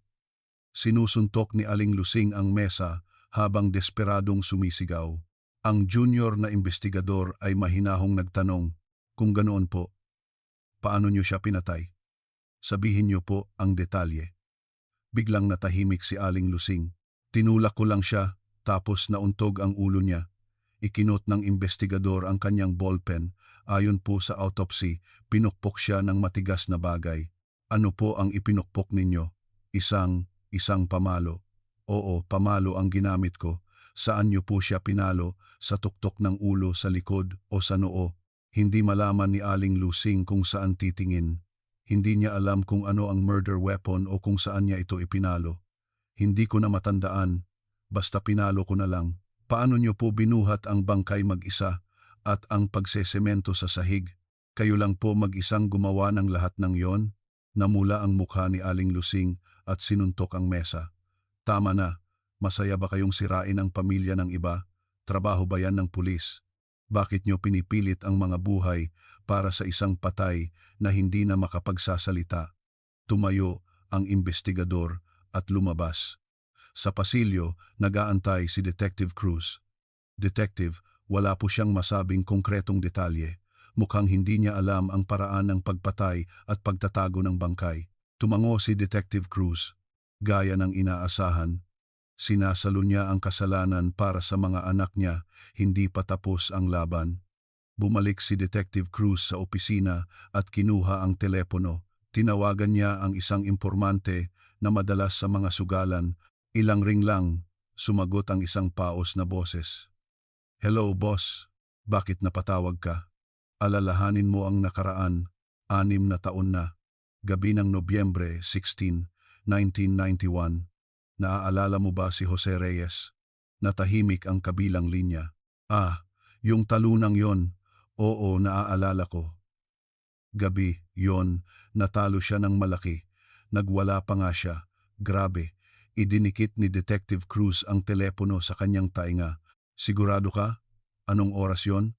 Sinusuntok ni Aling Lusing ang mesa habang desperadong sumisigaw. Ang junior na investigador ay mahinahong nagtanong, "Kung ganoon po, paano niyo siya pinatay? Sabihin niyo po ang detalye." Biglang natahimik si Aling Lusing. "Tinulak ko lang siya, tapos nauntog ang ulo niya." Ikinot ng investigador ang kanyang ballpen. Ayon po sa autopsy, pinukpok siya ng matigas na bagay. "Ano po ang ipinukpok ninyo?" Isang pamalo." "Oo, pamalo ang ginamit ko." "Saan niyo po siya pinalo? Sa tuktok ng ulo, sa likod o sa noo?" Hindi malaman ni Aling Lusing kung saan titingin. Hindi niya alam kung ano ang murder weapon o kung saan niya ito ipinalo. "Hindi ko na matandaan. Basta pinalo ko na lang." "Paano niyo po binuhat ang bangkay mag-isa at ang pagsesemento sa sahig? Kayo lang po mag-isang gumawa ng lahat ng yon?" Namula ang mukha ni Aling Lusing at sinuntok ang mesa. "Tama na. Masaya ba kayong sirain ang pamilya ng iba? Trabaho ba yan ng pulis? Bakit nyo pinipilit ang mga buhay para sa isang patay na hindi na makapagsasalita? Tumayo ang investigador at lumabas. Sa pasilyo, nag-aantay si Detective Cruz. Detective, wala po siyang masabing konkretong detalye. Mukhang hindi niya alam ang paraan ng pagpatay at pagtatago ng bangkay. Tumango si Detective Cruz. Gaya ng inaasahan, sinasalo niya ang kasalanan para sa mga anak niya, hindi pa tapos ang laban. Bumalik si Detective Cruz sa opisina at kinuha ang telepono. Tinawagan niya ang isang impormante na madalas sa mga sugalan. Ilang ring lang, sumagot ang isang paos na boses. Hello, boss. Bakit napatawag ka? Alalahanin mo ang nakaraan, 6 na taon na. Gabi ng Nobyembre 16, 1991. Naaalala mo ba si Jose Reyes? Natahimik ang kabilang linya. Yung talunang yon. Oo, naaalala ko. Gabi, yon, natalo siya ng malaki. Nagwala pa nga siya. Grabe. Idinikit ni Detective Cruz ang telepono sa kanyang tainga. Sigurado ka? Anong oras yon?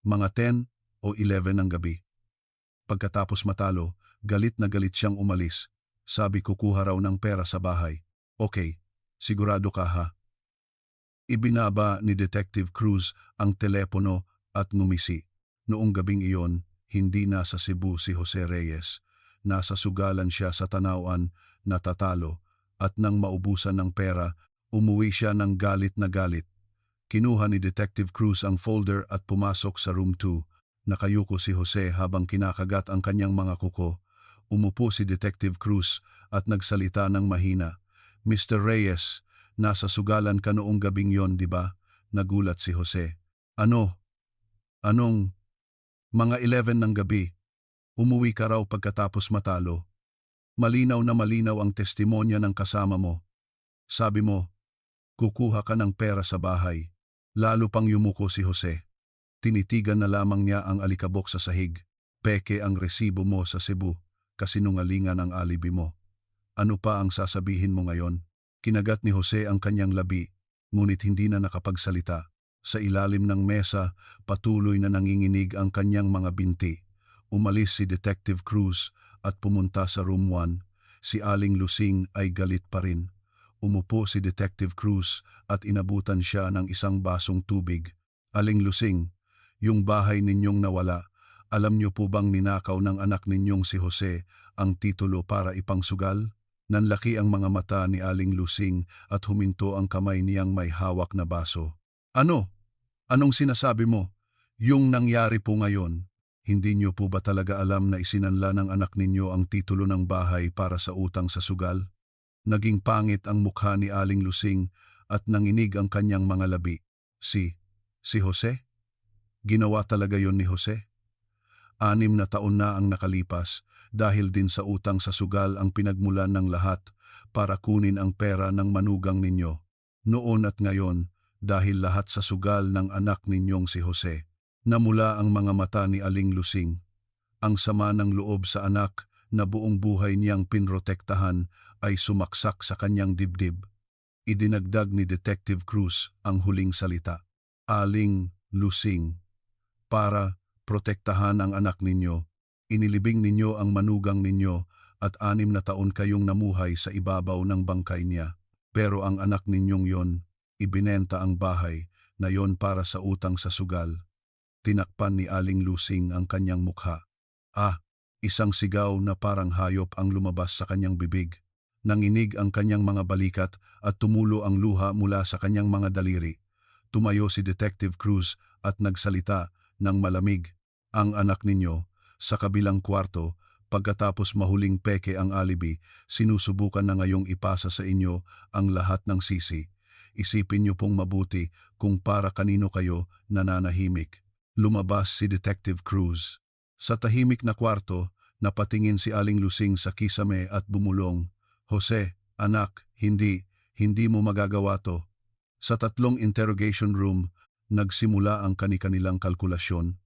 Mga 10 o 11 ng gabi. Pagkatapos matalo, galit na galit siyang umalis. Sabi kukuha raw ng pera sa bahay. Okay, sigurado ka ha? Ibinaba ni Detective Cruz ang telepono at ngumisi. Noong gabing iyon, hindi nasa Cebu si Jose Reyes. Nasa sugalan siya sa Tanauan, natatalo, at nang maubusan ng pera, umuwi siya ng galit na galit. Kinuha ni Detective Cruz ang folder at pumasok sa room 2. Nakayuko si Jose habang kinakagat ang kanyang mga kuko. Umupo si Detective Cruz at nagsalita ng mahina. Mr. Reyes, nasa sugalan ka noong gabing yon, di ba? Nagulat si Jose. Ano? Anong? Mga 11 ng gabi. Umuwi ka raw pagkatapos matalo. Malinaw na malinaw ang testimonya ng kasama mo. Sabi mo, kukuha ka ng pera sa bahay. Lalo pang yumuko si Jose. Tinitigan na lamang niya ang alikabok sa sahig. Peke ang resibo mo sa Cebu, kasinungalingan ang alibi mo. Ano pa ang sasabihin mo ngayon? Kinagat ni Jose ang kanyang labi, ngunit hindi na nakapagsalita. Sa ilalim ng mesa, patuloy na nanginginig ang kanyang mga binti. Umalis si Detective Cruz at pumunta sa room 1. Si Aling Lusing ay galit pa rin. Umupo si Detective Cruz at inabutan siya ng isang basong tubig. Aling Lusing, yung bahay ninyong nawala, alam niyo po bang ninakaw ng anak ninyong si Jose ang titulo para ipangsugal? Nanlaki ang mga mata ni Aling Lusing at huminto ang kamay niyang may hawak na baso. Ano? Anong sinasabi mo? Yung nangyari po ngayon, hindi niyo po ba talaga alam na isinanla ng anak ninyo ang titulo ng bahay para sa utang sa sugal? Naging pangit ang mukha ni Aling Lusing at nanginig ang kanyang mga labi. Si Jose? Ginawa talaga yon ni Jose? 6 na taon na ang nakalipas dahil din sa utang sa sugal ang pinagmulan ng lahat para kunin ang pera ng manugang ninyo. Noon at ngayon, dahil lahat sa sugal ng anak ninyong si Jose. Namula ang mga mata ni Aling Lusing. Ang sama ng loob sa anak na buong buhay niyang pinrotektahan ay sumaksak sa kanyang dibdib. Idinagdag ni Detective Cruz ang huling salita. Aling Lusing, para protektahan ang anak ninyo, inilibing ninyo ang manugang ninyo at 6 na taon kayong namuhay sa ibabaw ng bangkay niya. Pero ang anak ninyong yon, ibinenta ang bahay na yon para sa utang sa sugal. Tinakpan ni Aling Lusing ang kanyang mukha. Isang sigaw na parang hayop ang lumabas sa kanyang bibig. Nanginig ang kanyang mga balikat at tumulo ang luha mula sa kanyang mga daliri. Tumayo si Detective Cruz at nagsalita ng malamig. Ang anak ninyo, sa kabilang kwarto, pagkatapos mahuling peke ang alibi, sinusubukan na ngayong ipasa sa inyo ang lahat ng sisi. Isipin niyo pong mabuti kung para kanino kayo nananahimik. Lumabas si Detective Cruz. Sa tahimik na kwarto, napatingin si Aling Lusing sa kisame at bumulong. Jose, anak, hindi mo magagawa to. Sa 3 interrogation room, nagsimula ang kani-kanilang kalkulasyon.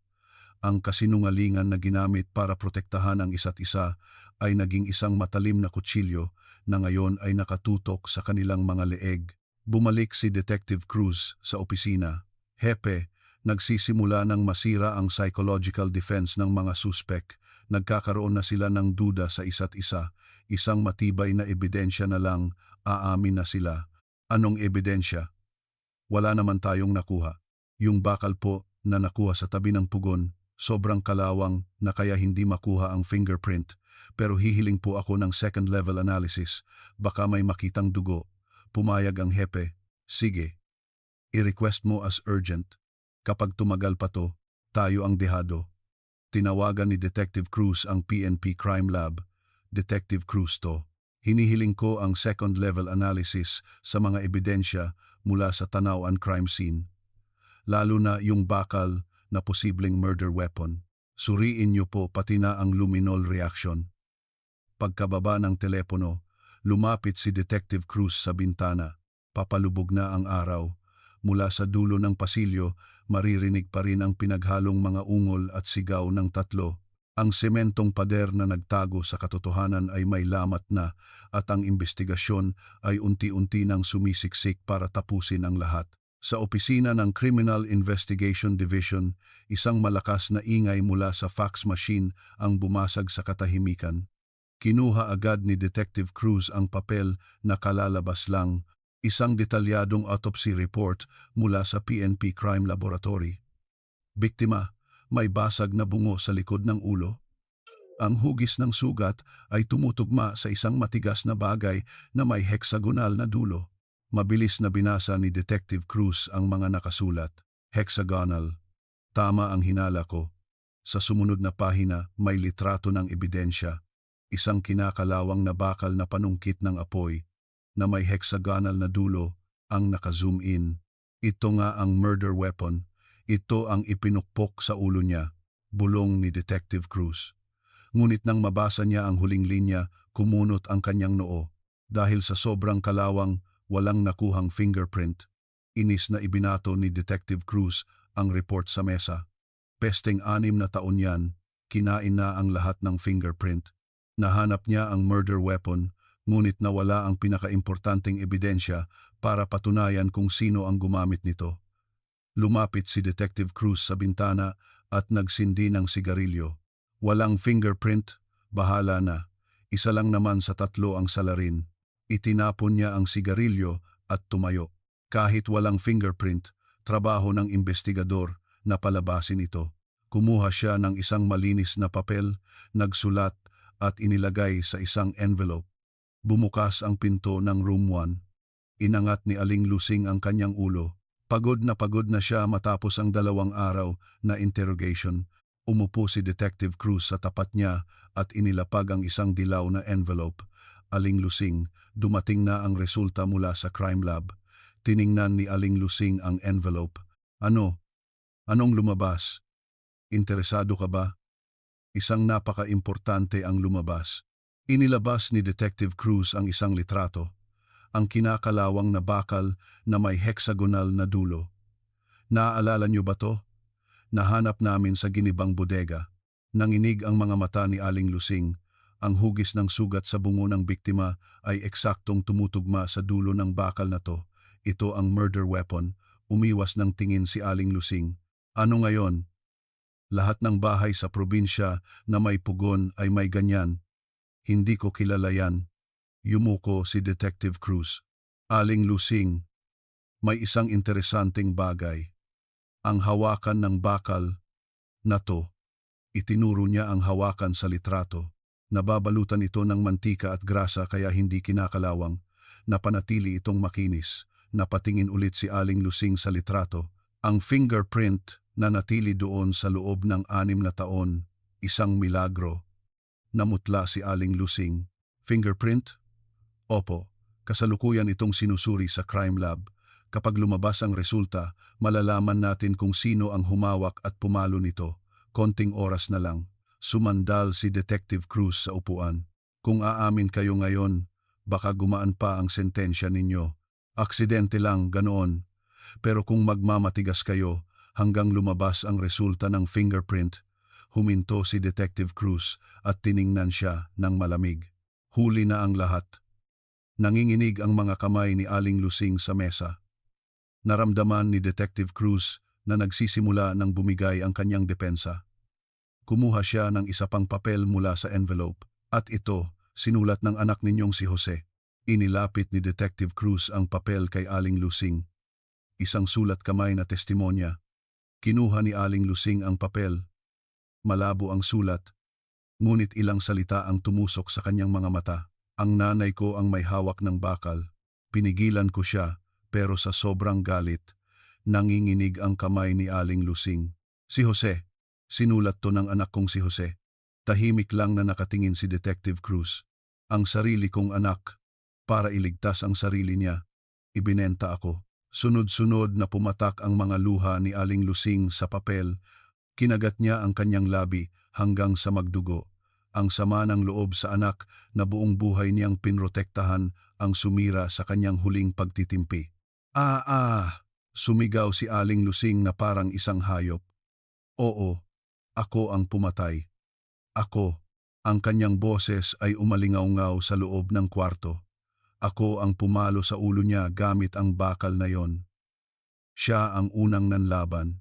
Ang kasinungalingan na ginamit para protektahan ang isa't isa ay naging isang matalim na kutsilyo na ngayon ay nakatutok sa kanilang mga leeg. Bumalik si Detective Cruz sa opisina. Hepe, Nagsisimula ng masira ang psychological defense ng mga suspek. Nagkakaroon na sila ng duda sa isa't isa. Isang matibay na ebidensya na lang, aamin na sila. Anong ebidensya? Wala naman tayong nakuha. Yung bakal po na nakuha sa tabi ng pugon, sobrang kalawang na kaya hindi makuha ang fingerprint. Pero hihiling po ako ng second level analysis. Baka may makitang dugo. Pumayag ang hepe. Sige. I-request mo as urgent. Kapag tumagal pa to, tayo ang dehado. Tinawagan ni Detective Cruz ang PNP Crime Lab. Detective Cruz to. Hinihiling ko ang second level analysis sa mga ebidensya mula sa Tanawan crime scene. Lalo na yung bakal na posibleng murder weapon. Suriin niyo po pati na ang luminol reaction. Pagkababa ng telepono, lumapit si Detective Cruz sa bintana. Papalubog na ang araw. Mula sa dulo ng pasilyo, maririnig pa rin ang pinaghalong mga ungol at sigaw ng tatlo. Ang sementong pader na nagtago sa katotohanan ay may lamat na at ang investigasyon ay unti-unti nang sumisiksik para tapusin ang lahat. Sa opisina ng Criminal Investigation Division, isang malakas na ingay mula sa fax machine ang bumasag sa katahimikan. Kinuha agad ni Detective Cruz ang papel na kalalabas lang, isang detalyadong autopsy report mula sa PNP Crime Laboratory. Biktima, may basag na bungo sa likod ng ulo. Ang hugis ng sugat ay tumutugma sa isang matigas na bagay na may hexagonal na dulo. Mabilis na binasa ni Detective Cruz ang mga nakasulat. Hexagonal. Tama ang hinala ko. Sa sumunod na pahina may litrato ng ebidensya. Isang kinakalawang na bakal na panungkit ng apoy na may hexagonal na dulo ang naka-zoom in. Ito nga ang murder weapon. Ito ang ipinukpok sa ulo niya, bulong ni Detective Cruz. Ngunit nang mabasa niya ang huling linya, kumunot ang kanyang noo. Dahil sa sobrang kalawang, walang nakuhang fingerprint. Inis na ibinato ni Detective Cruz ang report sa mesa. Pesteng 6 na taon yan, kinain na ang lahat ng fingerprint. Nahanap niya ang murder weapon, ngunit nawala ang pinakaimportanteng ebidensya para patunayan kung sino ang gumamit nito. Lumapit si Detective Cruz sa bintana at nagsindi ng sigarilyo. Walang fingerprint, bahala na. Isa lang naman sa 3 ang salarin. Itinapon niya ang sigarilyo at tumayo. Kahit walang fingerprint, trabaho ng investigador na palabasin ito. Kumuha siya ng isang malinis na papel, nagsulat at inilagay sa isang envelope. Bumukas ang pinto ng room 1. Inangat ni Aling Lusing ang kanyang ulo. Pagod na siya matapos ang 2 araw na interrogation. Umupo si Detective Cruz sa tapat niya at inilapag ang isang dilaw na envelope. Aling Lusing, dumating na ang resulta mula sa crime lab. Tiningnan ni Aling Lusing ang envelope. Ano? Anong lumabas? Interesado ka ba? Isang napaka-importante ang lumabas. Inilabas ni Detective Cruz ang isang litrato. Ang kinakalawang na bakal na may hexagonal na dulo. Naaalala niyo ba to? Nahanap namin sa ginibang bodega. Nanginig ang mga mata ni Aling Lusing. Ang hugis ng sugat sa bungo ng biktima ay eksaktong tumutugma sa dulo ng bakal na to. Ito ang murder weapon. Umiwas ng tingin si Aling Lusing. Ano ngayon? Lahat ng bahay sa probinsya na may pugon ay may ganyan. Hindi ko kilala yan. Yumuko si Detective Cruz. Aling Lusing, may isang interesanteng bagay. Ang hawakan ng bakal na to, itinuro niya ang hawakan sa litrato. Nababalutan ito ng mantika at grasa kaya hindi kinakalawang. Napanatili itong makinis. Napatingin ulit si Aling Lusing sa litrato. Ang fingerprint na natili doon sa loob ng 6 na taon, isang milagro. Namutla si Aling Lusing. Fingerprint? Opo, kasalukuyan itong sinusuri sa crime lab. Kapag lumabas ang resulta, malalaman natin kung sino ang humawak at pumalo nito. Konting oras na lang. Sumandal si Detective Cruz sa upuan. Kung aamin kayo ngayon, baka gumaan pa ang sentensya ninyo. Aksidente lang, ganoon. Pero kung magmamatigas kayo hanggang lumabas ang resulta ng fingerprint, huminto si Detective Cruz at tiningnan siya ng malamig. Huli na ang lahat. Nanginginig ang mga kamay ni Aling Lusing sa mesa. Naramdaman ni Detective Cruz na nagsisimula ng bumigay ang kanyang depensa. Kumuha siya ng isa pang papel mula sa envelope, at ito, sinulat ng anak ninyong si Jose. Inilapit ni Detective Cruz ang papel kay Aling Lusing. Isang sulat kamay na testimonya. Kinuha ni Aling Lusing ang papel. Malabo ang sulat, ngunit ilang salita ang tumusok sa kanyang mga mata. Ang nanay ko ang may hawak ng bakal. Pinigilan ko siya, pero sa sobrang galit, nanginginig ang kamay ni Aling Lusing. Si Jose. Sinulat to ng anak kong si Jose. Tahimik lang na nakatingin si Detective Cruz. Ang sarili kong anak. Para iligtas ang sarili niya, ibinenta ako. Sunod-sunod na pumatak ang mga luha ni Aling Lusing sa papel. Kinagat niya ang kanyang labi hanggang sa magdugo. Ang sama ng loob sa anak na buong buhay niyang pinrotektahan ang sumira sa kanyang huling pagtitimpi. Sumigaw si Aling Lusing na parang isang hayop. Oo, ako ang pumatay. Ako. Ang kanyang boses ay umalingaw-ngaw sa loob ng kwarto. Ako ang pumalo sa ulo niya gamit ang bakal na yon. Siya ang unang nanlaban.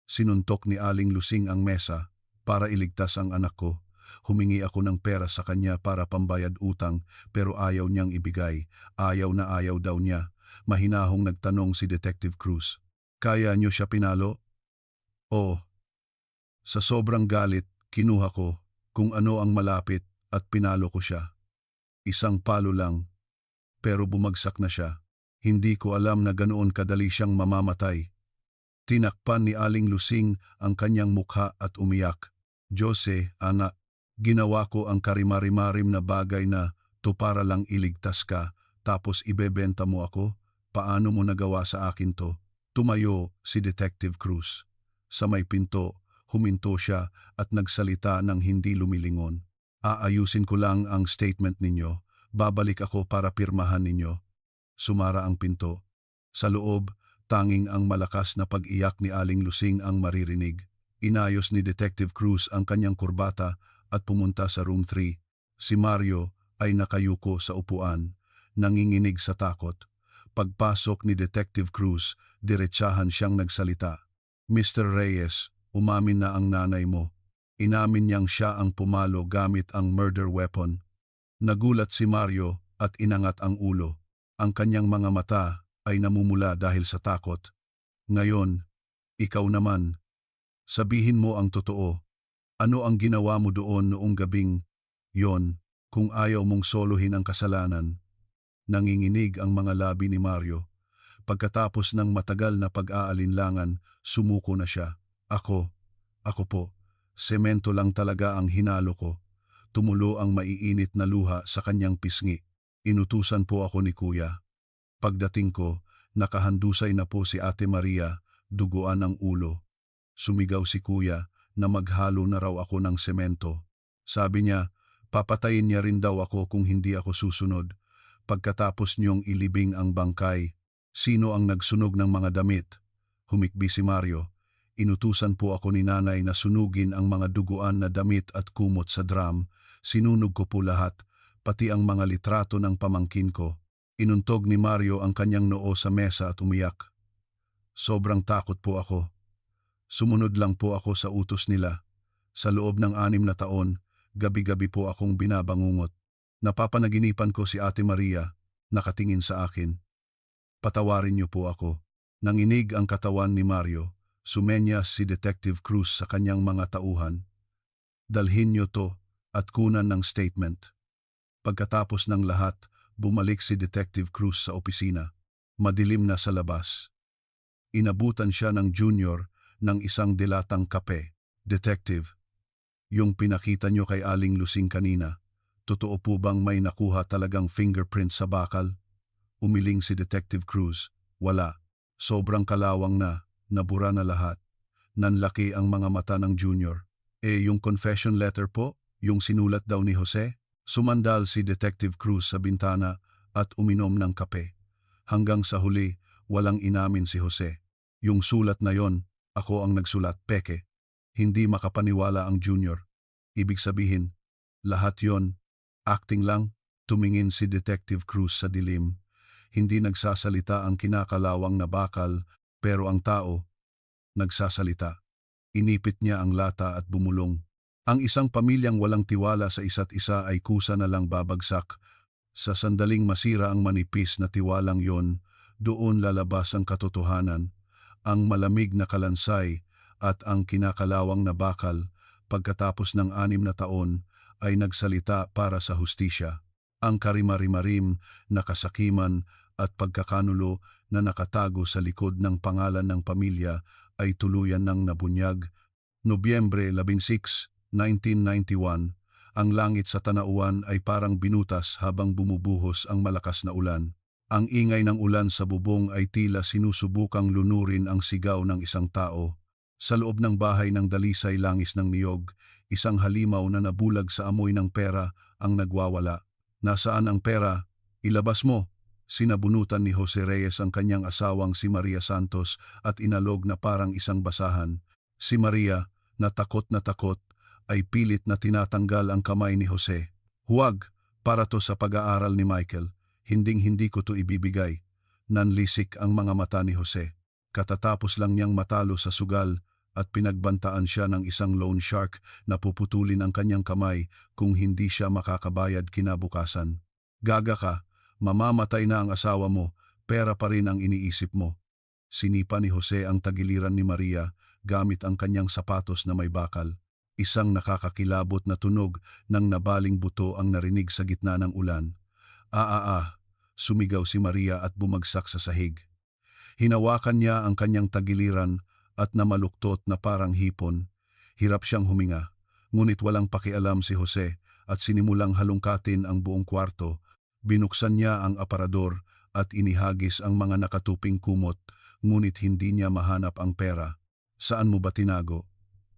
Sinuntok ni Aling Lusing ang mesa para iligtas ang anak ko. Humingi ako ng pera sa kanya para pambayad utang pero ayaw niyang ibigay. Ayaw na ayaw daw niya. Mahinahong nagtanong si Detective Cruz. Kaya niyo siya pinalo? Oo. Sa sobrang galit, kinuha ko kung ano ang malapit at pinalo ko siya. Isang palo lang, pero bumagsak na siya. Hindi ko alam na ganoon kadali siyang mamamatay. Tinakpan ni Aling Lusing ang kanyang mukha at umiyak. Jose, anak, ginawa ko ang karimari-marim na bagay na to para lang iligtas ka, tapos ibebenta mo ako? Paano mo nagawa sa akin to? Tumayo si Detective Cruz. Sa may pinto, huminto siya at nagsalita ng hindi lumilingon. Aayusin ko lang ang statement ninyo. Babalik ako para pirmahan ninyo. Sumara ang pinto. Sa loob, tanging ang malakas na pag-iyak ni Aling Lusing ang maririnig. Inayos ni Detective Cruz ang kanyang kurbata at pumunta sa room 3. Si Mario ay nakayuko sa upuan, nanginginig sa takot. Pagpasok ni Detective Cruz, diretsahan siyang nagsalita. Mr. Reyes, umamin na ang nanay mo. Inamin niyang siya ang pumalo gamit ang murder weapon. Nagulat si Mario at inangat ang ulo. Ang kanyang mga mata ay namumula dahil sa takot. Ngayon, ikaw naman. Sabihin mo ang totoo. Ano ang ginawa mo doon noong gabing yon kung ayaw mong soluhin ang kasalanan? Nanginginig ang mga labi ni Mario. Pagkatapos ng matagal na pag-aalinlangan, sumuko na siya. Ako po, semento lang talaga ang hinalo ko. Tumulo ang maiinit na luha sa kanyang pisngi. Inutusan po ako ni Kuya. Pagdating ko, nakahandusay na po si Ate Maria, duguan ang ulo. Sumigaw si Kuya na maghalo na raw ako ng semento. Sabi niya, papatayin niya rin daw ako kung hindi ako susunod. Pagkatapos niyong ilibing ang bangkay, sino ang nagsunog ng mga damit? Humikbi si Mario. Inutusan po ako ni nanay na sunugin ang mga duguan na damit at kumot sa drum. Sinunog ko po lahat, pati ang mga litrato ng pamangkin ko. Inuntog ni Mario ang kanyang noo sa mesa at umiyak. Sobrang takot po ako. Sumunod lang po ako sa utos nila. Sa loob ng 6 na taon, gabi-gabi po akong binabangungot. Napapanaginipan ko si Ate Maria, nakatingin sa akin. Patawarin niyo po ako. Nanginig ang katawan ni Mario. Sumenyas si Detective Cruz sa kanyang mga tauhan. Dalhin niyo to at kunan ng statement. Pagkatapos ng lahat, bumalik si Detective Cruz sa opisina. Madilim na sa labas. Inabutan siya ng junior ng isang dilatang kape. Detective, yung pinakita niyo kay Aling Lusing kanina, totoo po bang may nakuha talagang fingerprint sa bakal? Umiling si Detective Cruz. Wala. Sobrang kalawang na, nabura na lahat. Nanlaki ang mga mata ng junior. Yung confession letter po, yung sinulat daw ni Jose? Sumandal si Detective Cruz sa bintana at uminom ng kape. Hanggang sa huli, walang inamin si Jose. Yung sulat na yon, ako ang nagsulat, peke. Hindi makapaniwala ang junior. Ibig sabihin, lahat yon, acting lang. Tumingin si Detective Cruz sa dilim. Hindi nagsasalita ang kinakalawang na bakal Pero ang tao, nagsasalita. Inipit niya ang lata at bumulong. Ang isang pamilyang walang tiwala sa isa't isa ay kusa na lang babagsak. Sa sandaling masira ang manipis na tiwalang yon, doon lalabas ang katotohanan, ang malamig na kalansay at ang kinakalawang na bakal. Pagkatapos ng 6 na taon ay nagsalita para sa hustisya. Ang karimari-marim na kasakiman at pagkakanulo na nakatago sa likod ng pangalan ng pamilya ay tuluyan ng nabunyag. Nobyembre 16, 1991, ang langit sa Tanauan ay parang binutas habang bumubuhos ang malakas na ulan. Ang ingay ng ulan sa bubong ay tila sinusubukang lunurin ang sigaw ng isang tao. Sa loob ng bahay ng dalisay langis ng niyog, isang halimaw na nabulag sa amoy ng pera ang nagwawala. Nasaan ang pera? Ilabas mo! Sinabunutan ni Jose Reyes ang kanyang asawang si Maria Santos at inalog na parang isang basahan. Si Maria, na takot, ay pilit na tinatanggal ang kamay ni Jose. Huwag, para to sa pag-aaral ni Michael. Hinding-hindi ko to ibibigay. Nanlisik ang mga mata ni Jose. Katatapos lang niyang matalo sa sugal at pinagbantaan siya ng isang loan shark na puputulin ang kanyang kamay kung hindi siya makakabayad kinabukasan. Gaga ka, mamamatay na ang asawa mo, pera pa rin ang iniisip mo. Sinipa ni Jose ang tagiliran ni Maria gamit ang kanyang sapatos na may bakal. Isang nakakakilabot na tunog ng nabaling buto ang narinig sa gitna ng ulan. Sumigaw si Maria at bumagsak sa sahig. Hinawakan niya ang kanyang tagiliran at namaluktot na parang hipon. Hirap siyang huminga, ngunit walang pakialam si Jose at sinimulang halungkatin ang buong kwarto. Binuksan niya ang aparador at inihagis ang mga nakatuping kumot, ngunit hindi niya mahanap ang pera. Saan mo ba tinago?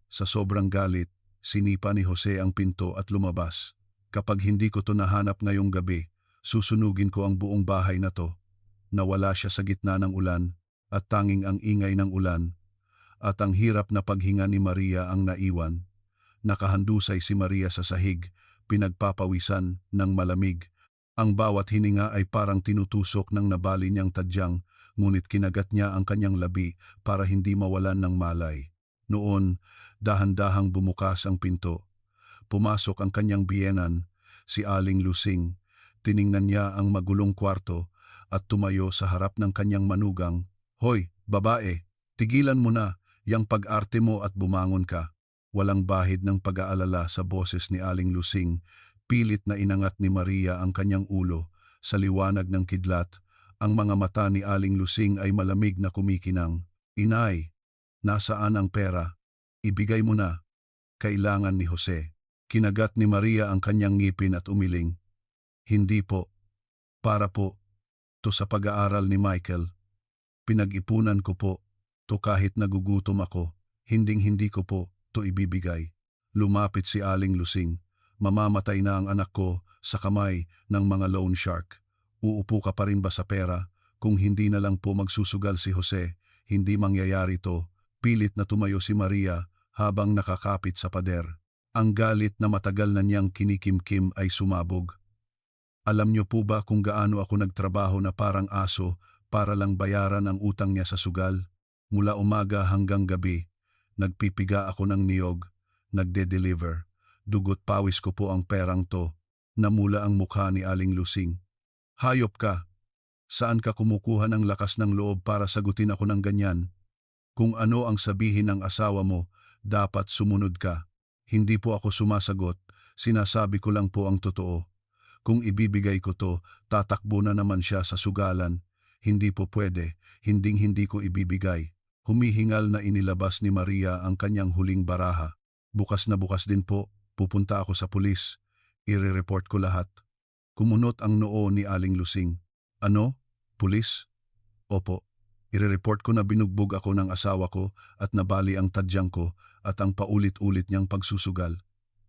Sa sobrang galit, sinipa ni Jose ang pinto at lumabas. Kapag hindi ko to nahanap ngayong gabi, susunugin ko ang buong bahay na to. Nawala siya sa gitna ng ulan at tanging ang ingay ng ulan at ang hirap na paghinga ni Maria ang naiwan. Nakahandusay si Maria sa sahig, pinagpapawisan ng malamig. Ang bawat hininga ay parang tinutusok ng nabali niyang tadyang, ngunit kinagat niya ang kanyang labi para hindi mawalan ng malay. Noon, dahan-dahang bumukas ang pinto. Pumasok ang kanyang biyenan, si Aling Lusing. Tiningnan niya ang magulong kwarto at tumayo sa harap ng kanyang manugang. Hoy, babae, tigilan mo na yang pag-arte mo at bumangon ka. Walang bahid ng pag-aalala sa boses ni Aling Lusing. Pilit na inangat ni Maria ang kanyang ulo. Sa liwanag ng kidlat, ang mga mata ni Aling Lusing ay malamig na kumikinang. Inay, nasaan ang pera? Ibigay mo na. Kailangan ni Jose. Kinagat ni Maria ang kanyang ngipin at umiling. Hindi po. Para po. To sa pag-aaral ni Michael. Pinag-ipunan ko po. To kahit nagugutom ako. Hinding-hindi ko po to ibibigay. Lumapit si Aling Lusing. Mamamatay na ang anak ko sa kamay ng mga loan shark. Uupo ka pa rin ba sa pera? Kung hindi na lang po magsusugal si Jose, hindi mangyayari to. Pilit na tumayo si Maria habang nakakapit sa pader. Ang galit na matagal na niyang kinikimkim ay sumabog. Alam niyo po ba kung gaano ako nagtrabaho na parang aso para lang bayaran ang utang niya sa sugal? Mula umaga hanggang gabi, nagpipiga ako ng niyog, nagde-deliver. Dugot pawis ko po ang perang to. Namula ang mukha ni Aling Lusing. Hayop ka! Saan ka kumukuha ng lakas ng loob para sagutin ako ng ganyan? Kung ano ang sabihin ng asawa mo, dapat sumunod ka. Hindi po ako sumasagot, sinasabi ko lang po ang totoo. Kung ibibigay ko to, tatakbo na naman siya sa sugalan. Hindi po pwede, hinding-hindi ko ibibigay. Humihingal na inilabas ni Maria ang kanyang huling baraha. Bukas na bukas din po, pupunta ako sa pulis. Ire-report ko lahat. Kumunot ang noo ni Aling Lusing. Ano? Pulis? Opo. Ire-report ko na binugbog ako ng asawa ko at nabali ang tadyang ko at ang paulit-ulit niyang pagsusugal.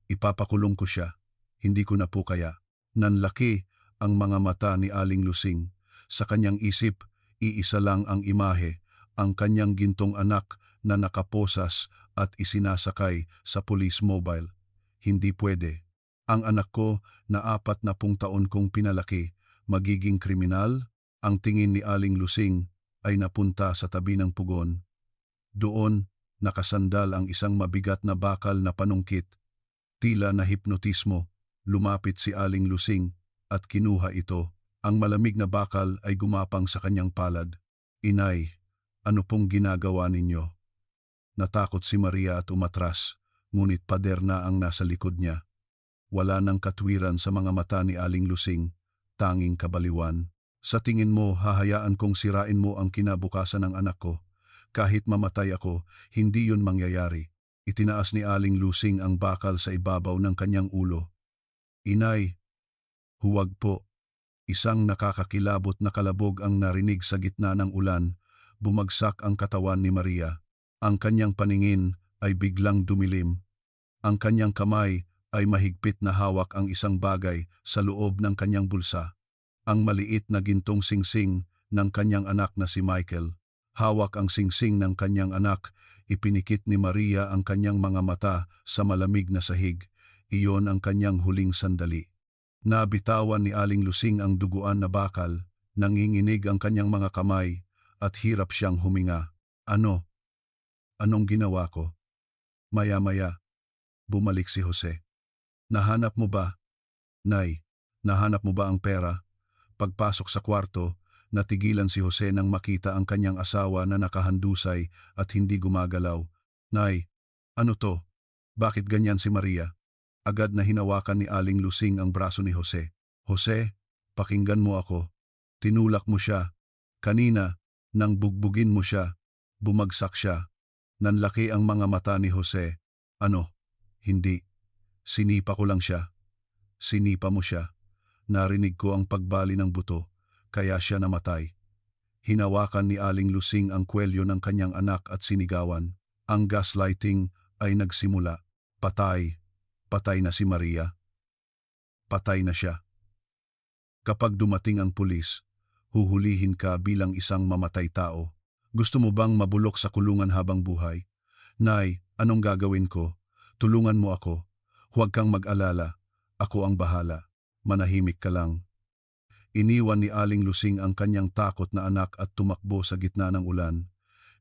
Ipapakulong ko siya. Hindi ko na po kaya. Nanlaki ang mga mata ni Aling Lusing. Sa kanyang isip, iisa lang ang imahe, ang kanyang gintong anak na nakaposas at isinasakay sa police mobile. Hindi pwede. Ang anak ko na 40 taon kong pinalaki, magiging kriminal? Ang tingin ni Aling Lusing ay napunta sa tabi ng pugon. Doon, nakasandal ang isang mabigat na bakal na panungkit. Tila na hipnotismo, lumapit si Aling Lusing at kinuha ito. Ang malamig na bakal ay gumapang sa kanyang palad. Inay, ano pong ginagawa ninyo? Natakot si Maria at umatras, ngunit pader na ang nasa likod niya. Wala nang katwiran sa mga mata ni Aling Lusing, tanging kabaliwan. Sa tingin mo, hahayaan kong sirain mo ang kinabukasan ng anak ko. Kahit mamatay ako, hindi yun mangyayari. Itinaas ni Aling Lusing ang bakal sa ibabaw ng kanyang ulo. Inay, huwag po. Isang nakakakilabot na kalabog ang narinig sa gitna ng ulan. Bumagsak ang katawan ni Maria. Ang kanyang paningin ay biglang dumilim. Ang kanyang kamay ay mahigpit na hawak ang isang bagay sa loob ng kanyang bulsa. Ang maliit na gintong singsing ng kanyang anak na si Michael. Hawak ang singsing ng kanyang anak, ipinikit ni Maria ang kanyang mga mata sa malamig na sahig. Iyon ang kanyang huling sandali. Nabitawan ni Aling Lusing ang duguan na bakal, nanginginig ang kanyang mga kamay, at hirap siyang huminga. Ano? Anong ginawa ko? Maya-maya, bumalik si Jose. Nahanap mo ba? Nay, nahanap mo ba ang pera? Pagpasok sa kwarto, natigilan si Jose nang makita ang kanyang asawa na nakahandusay at hindi gumagalaw. Nay, ano to? Bakit ganyan si Maria? Agad na hinawakan ni Aling Lusing ang braso ni Jose. Jose, pakinggan mo ako. Tinulak mo siya. Kanina, nang bugbugin mo siya, bumagsak siya. Nanlaki ang mga mata ni Jose. Ano? Hindi. Sinipa ko lang siya. Sinipa mo siya. Narinig ko ang pagbali ng buto, kaya siya namatay. Hinawakan ni Aling Lusing ang kwelyo ng kanyang anak at sinigawan. Ang gaslighting ay nagsimula. Patay. Patay na si Maria. Patay na siya. Kapag dumating ang pulis, huhulihin ka bilang isang mamatay tao. Gusto mo bang mabulok sa kulungan habang buhay? Nay, anong gagawin ko? Tulungan mo ako. Huwag kang mag-alala. Ako ang bahala. Manahimik ka lang. Iniwan ni Aling Lusing ang kanyang takot na anak at tumakbo sa gitna ng ulan.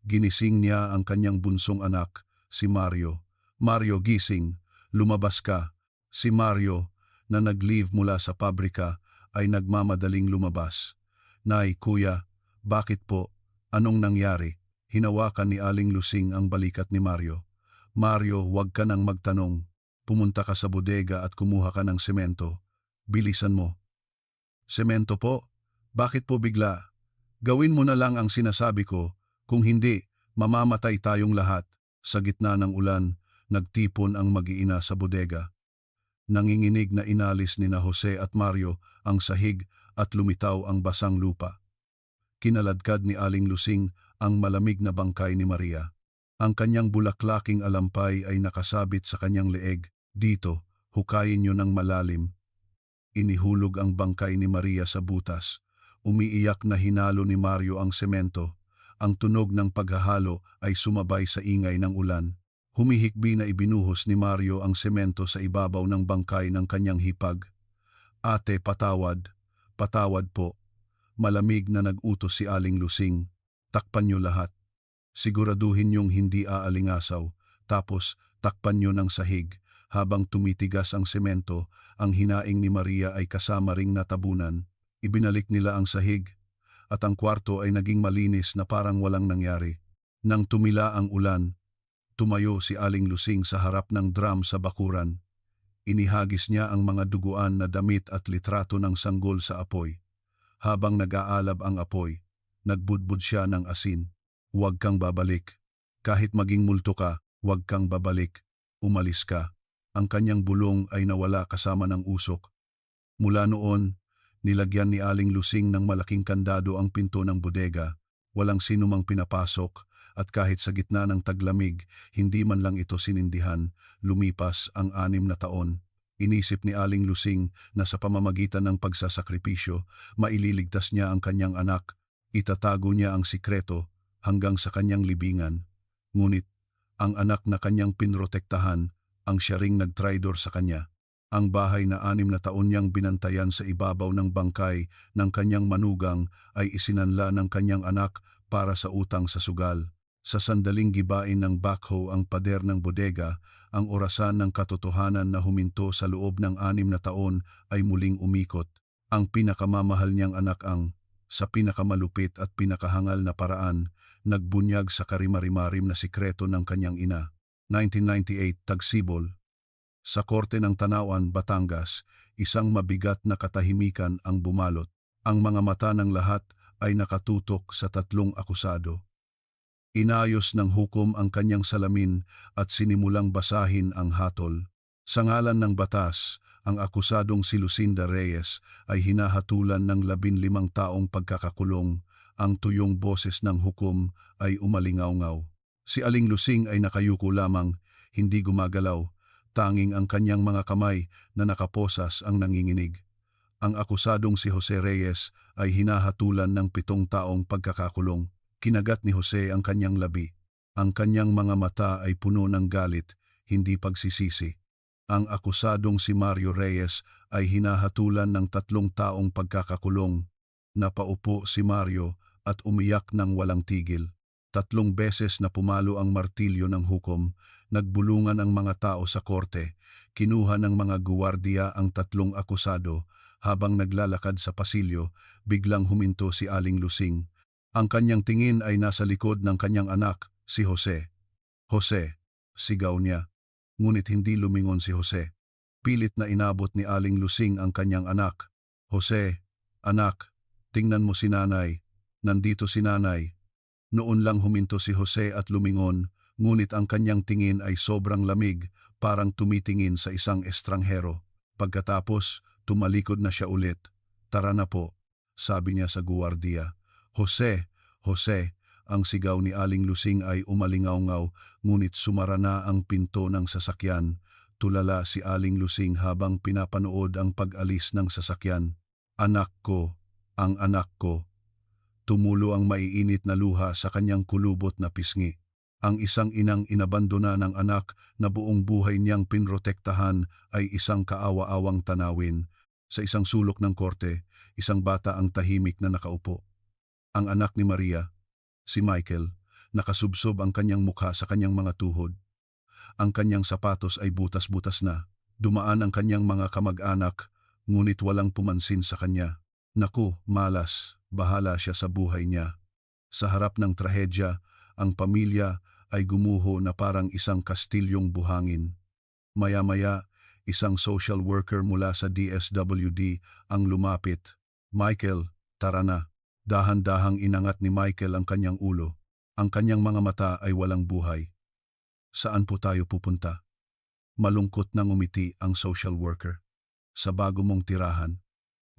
Ginising niya ang kanyang bunsong anak, si Mario. Mario, gising. Lumabas ka. Si Mario, na nag-leave mula sa pabrika, ay nagmamadaling lumabas. Nay, kuya, bakit po? Anong nangyari? Hinawakan ni Aling Lusing ang balikat ni Mario. Mario, huwag ka nang magtanong. Pumunta ka sa bodega at kumuha ka ng semento. Bilisan mo. Semento po? Bakit po bigla? Gawin mo na lang ang sinasabi ko. Kung hindi, mamamatay tayong lahat. Sa gitna ng ulan, nagtipon ang mag-iina sa bodega. Nanginginig na inalis ni na Jose at Mario ang sahig at lumitaw ang basang lupa. Kinaladkad ni Aling Lusing ang malamig na bangkay ni Maria. Ang kanyang bulaklaking alampay ay nakasabit sa kanyang leeg. Dito, hukayin niyo ng malalim. Inihulog ang bangkay ni Maria sa butas. Umiiyak na hinalo ni Mario ang semento. Ang tunog ng paghahalo ay sumabay sa ingay ng ulan. Humihikbi na ibinuhos ni Mario ang semento sa ibabaw ng bangkay ng kanyang hipag. Ate, patawad. Patawad po. Malamig na nag-utos si Aling Lusing. Takpan niyo lahat. Siguraduhin niyong hindi aalingasaw. Tapos takpan niyo ng sahig. Habang tumitigas ang semento, ang hinaing ni Maria ay kasama ring natabunan. Ibinalik nila ang sahig. At ang kwarto ay naging malinis na parang walang nangyari. Nang tumila ang ulan, tumayo si Aling Lusing sa harap ng drum sa bakuran. Inihagis niya ang mga duguan na damit at litrato ng sanggol sa apoy. Habang nag-aalab ang apoy, nagbudbud siya ng asin. Huwag kang babalik. Kahit maging multo ka, huwag kang babalik. Umalis ka. Ang kanyang bulong ay nawala kasama ng usok. Mula noon, nilagyan ni Aling Lusing ng malaking kandado ang pinto ng bodega. Walang sinumang pinapasok. At kahit sa gitna ng taglamig, hindi man lang ito sinindihan. Lumipas ang 6 na taon. Inisip ni Aling Lusing na sa pamamagitan ng pagsasakripisyo, maililigtas niya ang kanyang anak. Itatago niya ang sikreto hanggang sa kanyang libingan. Ngunit, ang anak na kanyang pinrotektahan, ang siya ring nagtraidor sa kanya. Ang bahay na 6 na taon niyang binantayan sa ibabaw ng bangkay ng kanyang manugang ay isinanla ng kanyang anak para sa utang sa sugal. Sa sandaling gibain ng backhoe ang pader ng bodega, ang orasan ng katotohanan na huminto sa loob ng 6 na taon ay muling umikot. Ang pinakamamahal niyang anak sa pinakamalupit at pinakahangal na paraan, nagbunyag sa karimarimarim na sikreto ng kanyang ina. 1998, Tagsibol. Sa korte ng Tanawan, Batangas, isang mabigat na katahimikan ang bumalot. Ang mga mata ng lahat ay nakatutok sa 3 akusado. Inayos ng hukom ang kanyang salamin at sinimulang basahin ang hatol. Sa ngalan ng batas, ang akusadong si Lucinda Reyes ay hinahatulan ng 15 taong pagkakakulong. Ang tuyong boses ng hukom ay umalingaw-ngaw. Si Aling Lusing ay nakayuko lamang, hindi gumagalaw, tanging ang kanyang mga kamay na nakaposas ang nanginginig. Ang akusadong si Jose Reyes ay hinahatulan ng 7 taong pagkakakulong. Kinagat ni Jose ang kanyang labi. Ang kanyang mga mata ay puno ng galit, hindi pagsisisi. Ang akusadong si Mario Reyes ay hinahatulan ng 3 taong pagkakakulong. Napaupo si Mario at umiyak ng walang tigil. 3 beses na pumalo ang martilyo ng hukom, nagbulungan ang mga tao sa korte, kinuha ng mga guwardiya ang 3 akusado. Habang naglalakad sa pasilyo, biglang huminto si Aling Lusing. Ang kanyang tingin ay nasa likod ng kanyang anak, si Jose. Jose, sigaw niya. Ngunit hindi lumingon si Jose. Pilit na inabot ni Aling Lusing ang kanyang anak. Jose, anak, tingnan mo si nanay. Nandito si nanay. Noon lang huminto si Jose at lumingon, ngunit ang kanyang tingin ay sobrang lamig, parang tumitingin sa isang estranghero. Pagkatapos, tumalikod na siya ulit. Tara na po, sabi niya sa guwardiya. Jose, Jose, ang sigaw ni Aling Lusing ay umalingaw-ngaw, ngunit sumara na ang pinto ng sasakyan. Tulala si Aling Lusing habang pinapanood ang pag-alis ng sasakyan. Anak ko, ang anak ko. Tumulo ang maiinit na luha sa kanyang kulubot na pisngi. Ang isang inang inabandona ng anak na buong buhay niyang pinrotektahan ay isang kaawa-awang tanawin. Sa isang sulok ng korte, isang bata ang tahimik na nakaupo. Ang anak ni Maria, si Michael, nakasubsob ang kanyang mukha sa kanyang mga tuhod. Ang kanyang sapatos ay butas-butas na. Dumaan ang kanyang mga kamag-anak, ngunit walang pumansin sa kanya. Naku, malas, bahala siya sa buhay niya. Sa harap ng trahedya, ang pamilya ay gumuho na parang isang kastilyong buhangin. Maya-maya, isang social worker mula sa DSWD ang lumapit. Michael, tara na. Dahan-dahang inangat ni Michael ang kanyang ulo. Ang kanyang mga mata ay walang buhay. Saan po tayo pupunta? Malungkot nang umiti ang social worker. Sa bago mong tirahan.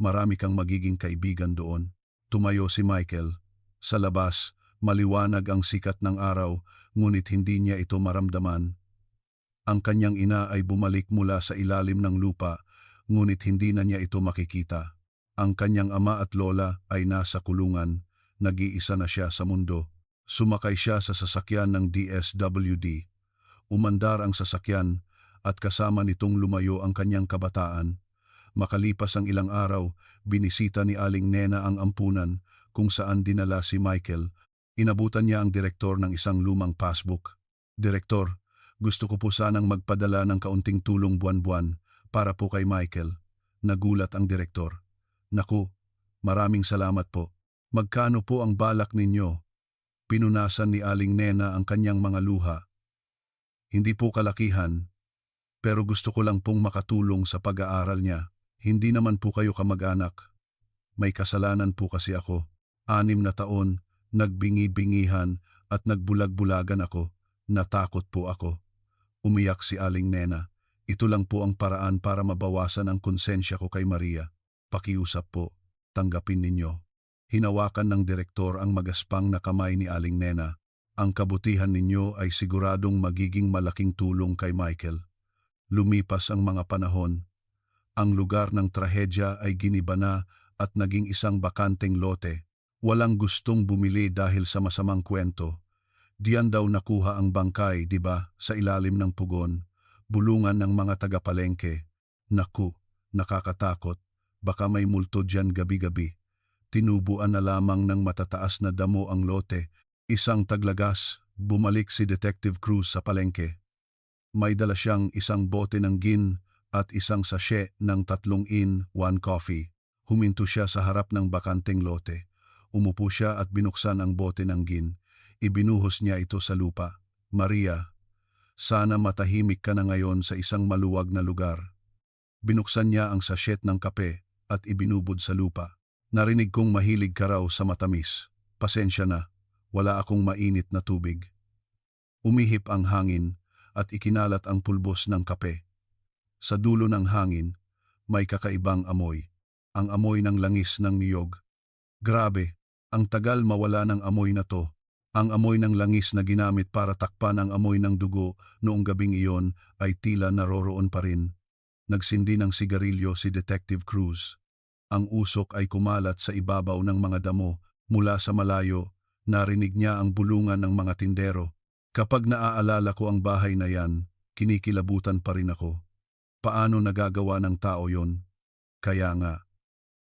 Marami kang magiging kaibigan doon. Tumayo si Michael. Sa labas, maliwanag ang sikat ng araw, ngunit hindi niya ito maramdaman. Ang kanyang ina ay bumalik mula sa ilalim ng lupa, ngunit hindi na niya ito makikita. Ang kanyang ama at lola ay nasa kulungan, nag-iisa na siya sa mundo. Sumakay siya sa sasakyan ng DSWD. Umandar ang sasakyan at kasama nitong lumayo ang kanyang kabataan. Makalipas ang ilang araw, binisita ni Aling Nena ang ampunan kung saan dinala si Michael. Inabutan niya ang direktor ng isang lumang passbook. Direktor, gusto ko po sanang magpadala ng kaunting tulong buwan-buwan para po kay Michael. Nagulat ang direktor. Naku, maraming salamat po. Magkano po ang balak ninyo? Pinunasan ni Aling Nena ang kanyang mga luha. Hindi po kalakihan, pero gusto ko lang pong makatulong sa pag-aaral niya. Hindi naman po kayo kamag-anak. May kasalanan po kasi ako. 6 na taon, nagbingi-bingihan at nagbulag-bulagan ako. Natakot po ako. Umiyak si Aling Nena. Ito lang po ang paraan para mabawasan ang konsensya ko kay Maria. Pakiusap po, tanggapin ninyo. Hinawakan ng direktor ang magaspang na kamay ni Aling Nena. Ang kabutihan ninyo ay siguradong magiging malaking tulong kay Michael. Lumipas ang mga panahon. Ang lugar ng trahedya ay giniba na at naging isang bakanteng lote. Walang gustong bumili dahil sa masamang kwento. Diyan daw nakuha ang bangkay, di ba, sa ilalim ng pugon. Bulungan ng mga tagapalengke. Naku, nakakatakot. Baka may multo dyan gabi-gabi. tinubuan na lamang ng matataas na damo ang lote. Isang taglagas, bumalik si Detective Cruz sa palengke. May dala siyang isang bote ng gin at isang sachet ng 3-in-1 coffee. Huminto siya sa harap ng bakanteng lote. Umupo siya at binuksan ang bote ng gin. Ibinuhos niya ito sa lupa. Maria, sana matahimik ka na ngayon sa isang maluwag na lugar. Binuksan niya ang sachet ng kape at ibinubod sa lupa. Narinig kong mahilig ka raw sa matamis. Pasensya na, wala akong mainit na tubig. Umihip ang hangin at ikinalat ang pulbos ng kape. Sa dulo ng hangin, may kakaibang amoy. Ang amoy ng langis ng niyog. Grabe, ang tagal mawala ng amoy na to. Ang amoy ng langis na ginamit para takpan ang amoy ng dugo noong gabing iyon ay tila naroroon pa rin. Nagsindi ng sigarilyo si Detective Cruz. Ang usok ay kumalat sa ibabaw ng mga damo. Mula sa malayo, narinig niya ang bulungan ng mga tindero. Kapag naaalala ko ang bahay na yan, kinikilabutan pa rin ako. Paano nagagawa ng tao yon? Kaya nga,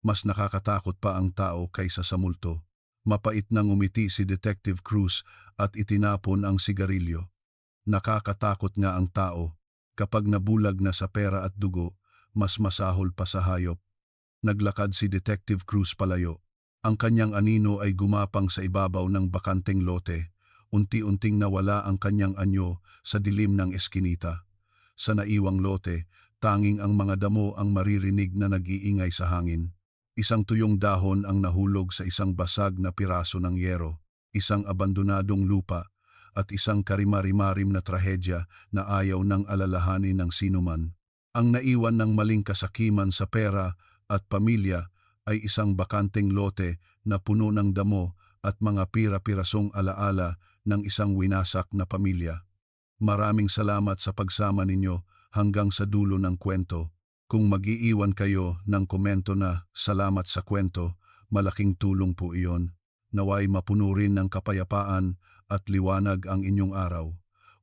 mas nakakatakot pa ang tao kaysa sa multo. Mapait nang umiti si Detective Cruz at itinapon ang sigarilyo. Nakakatakot nga ang tao. Kapag nabulag na sa pera at dugo, mas masahol pa sa hayop. Naglakad si Detective Cruz palayo. Ang kanyang anino ay gumapang sa ibabaw ng bakanteng lote. Unti-unting nawala ang kanyang anyo sa dilim ng eskinita. Sa naiwang lote, tanging ang mga damo ang maririnig na nag-iingay sa hangin. Isang tuyong dahon ang nahulog sa isang basag na piraso ng yero, isang abandonadong lupa, at isang karimari-marim na trahedya na ayaw ng alalahanin ng sinuman. Ang naiwan ng maling kasakiman sa pera at pamilya ay isang bakanteng lote na puno ng damo at mga pira-pirasong alaala ng isang winasak na pamilya. Maraming salamat sa pagsama ninyo hanggang sa dulo ng kwento. Kung mag-iiwan kayo ng komento na salamat sa kwento, malaking tulong po iyon. Naway mapuno rin ng kapayapaan at liwanag ang inyong araw.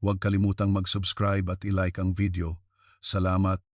Huwag kalimutang mag-subscribe at i-like ang video. Salamat.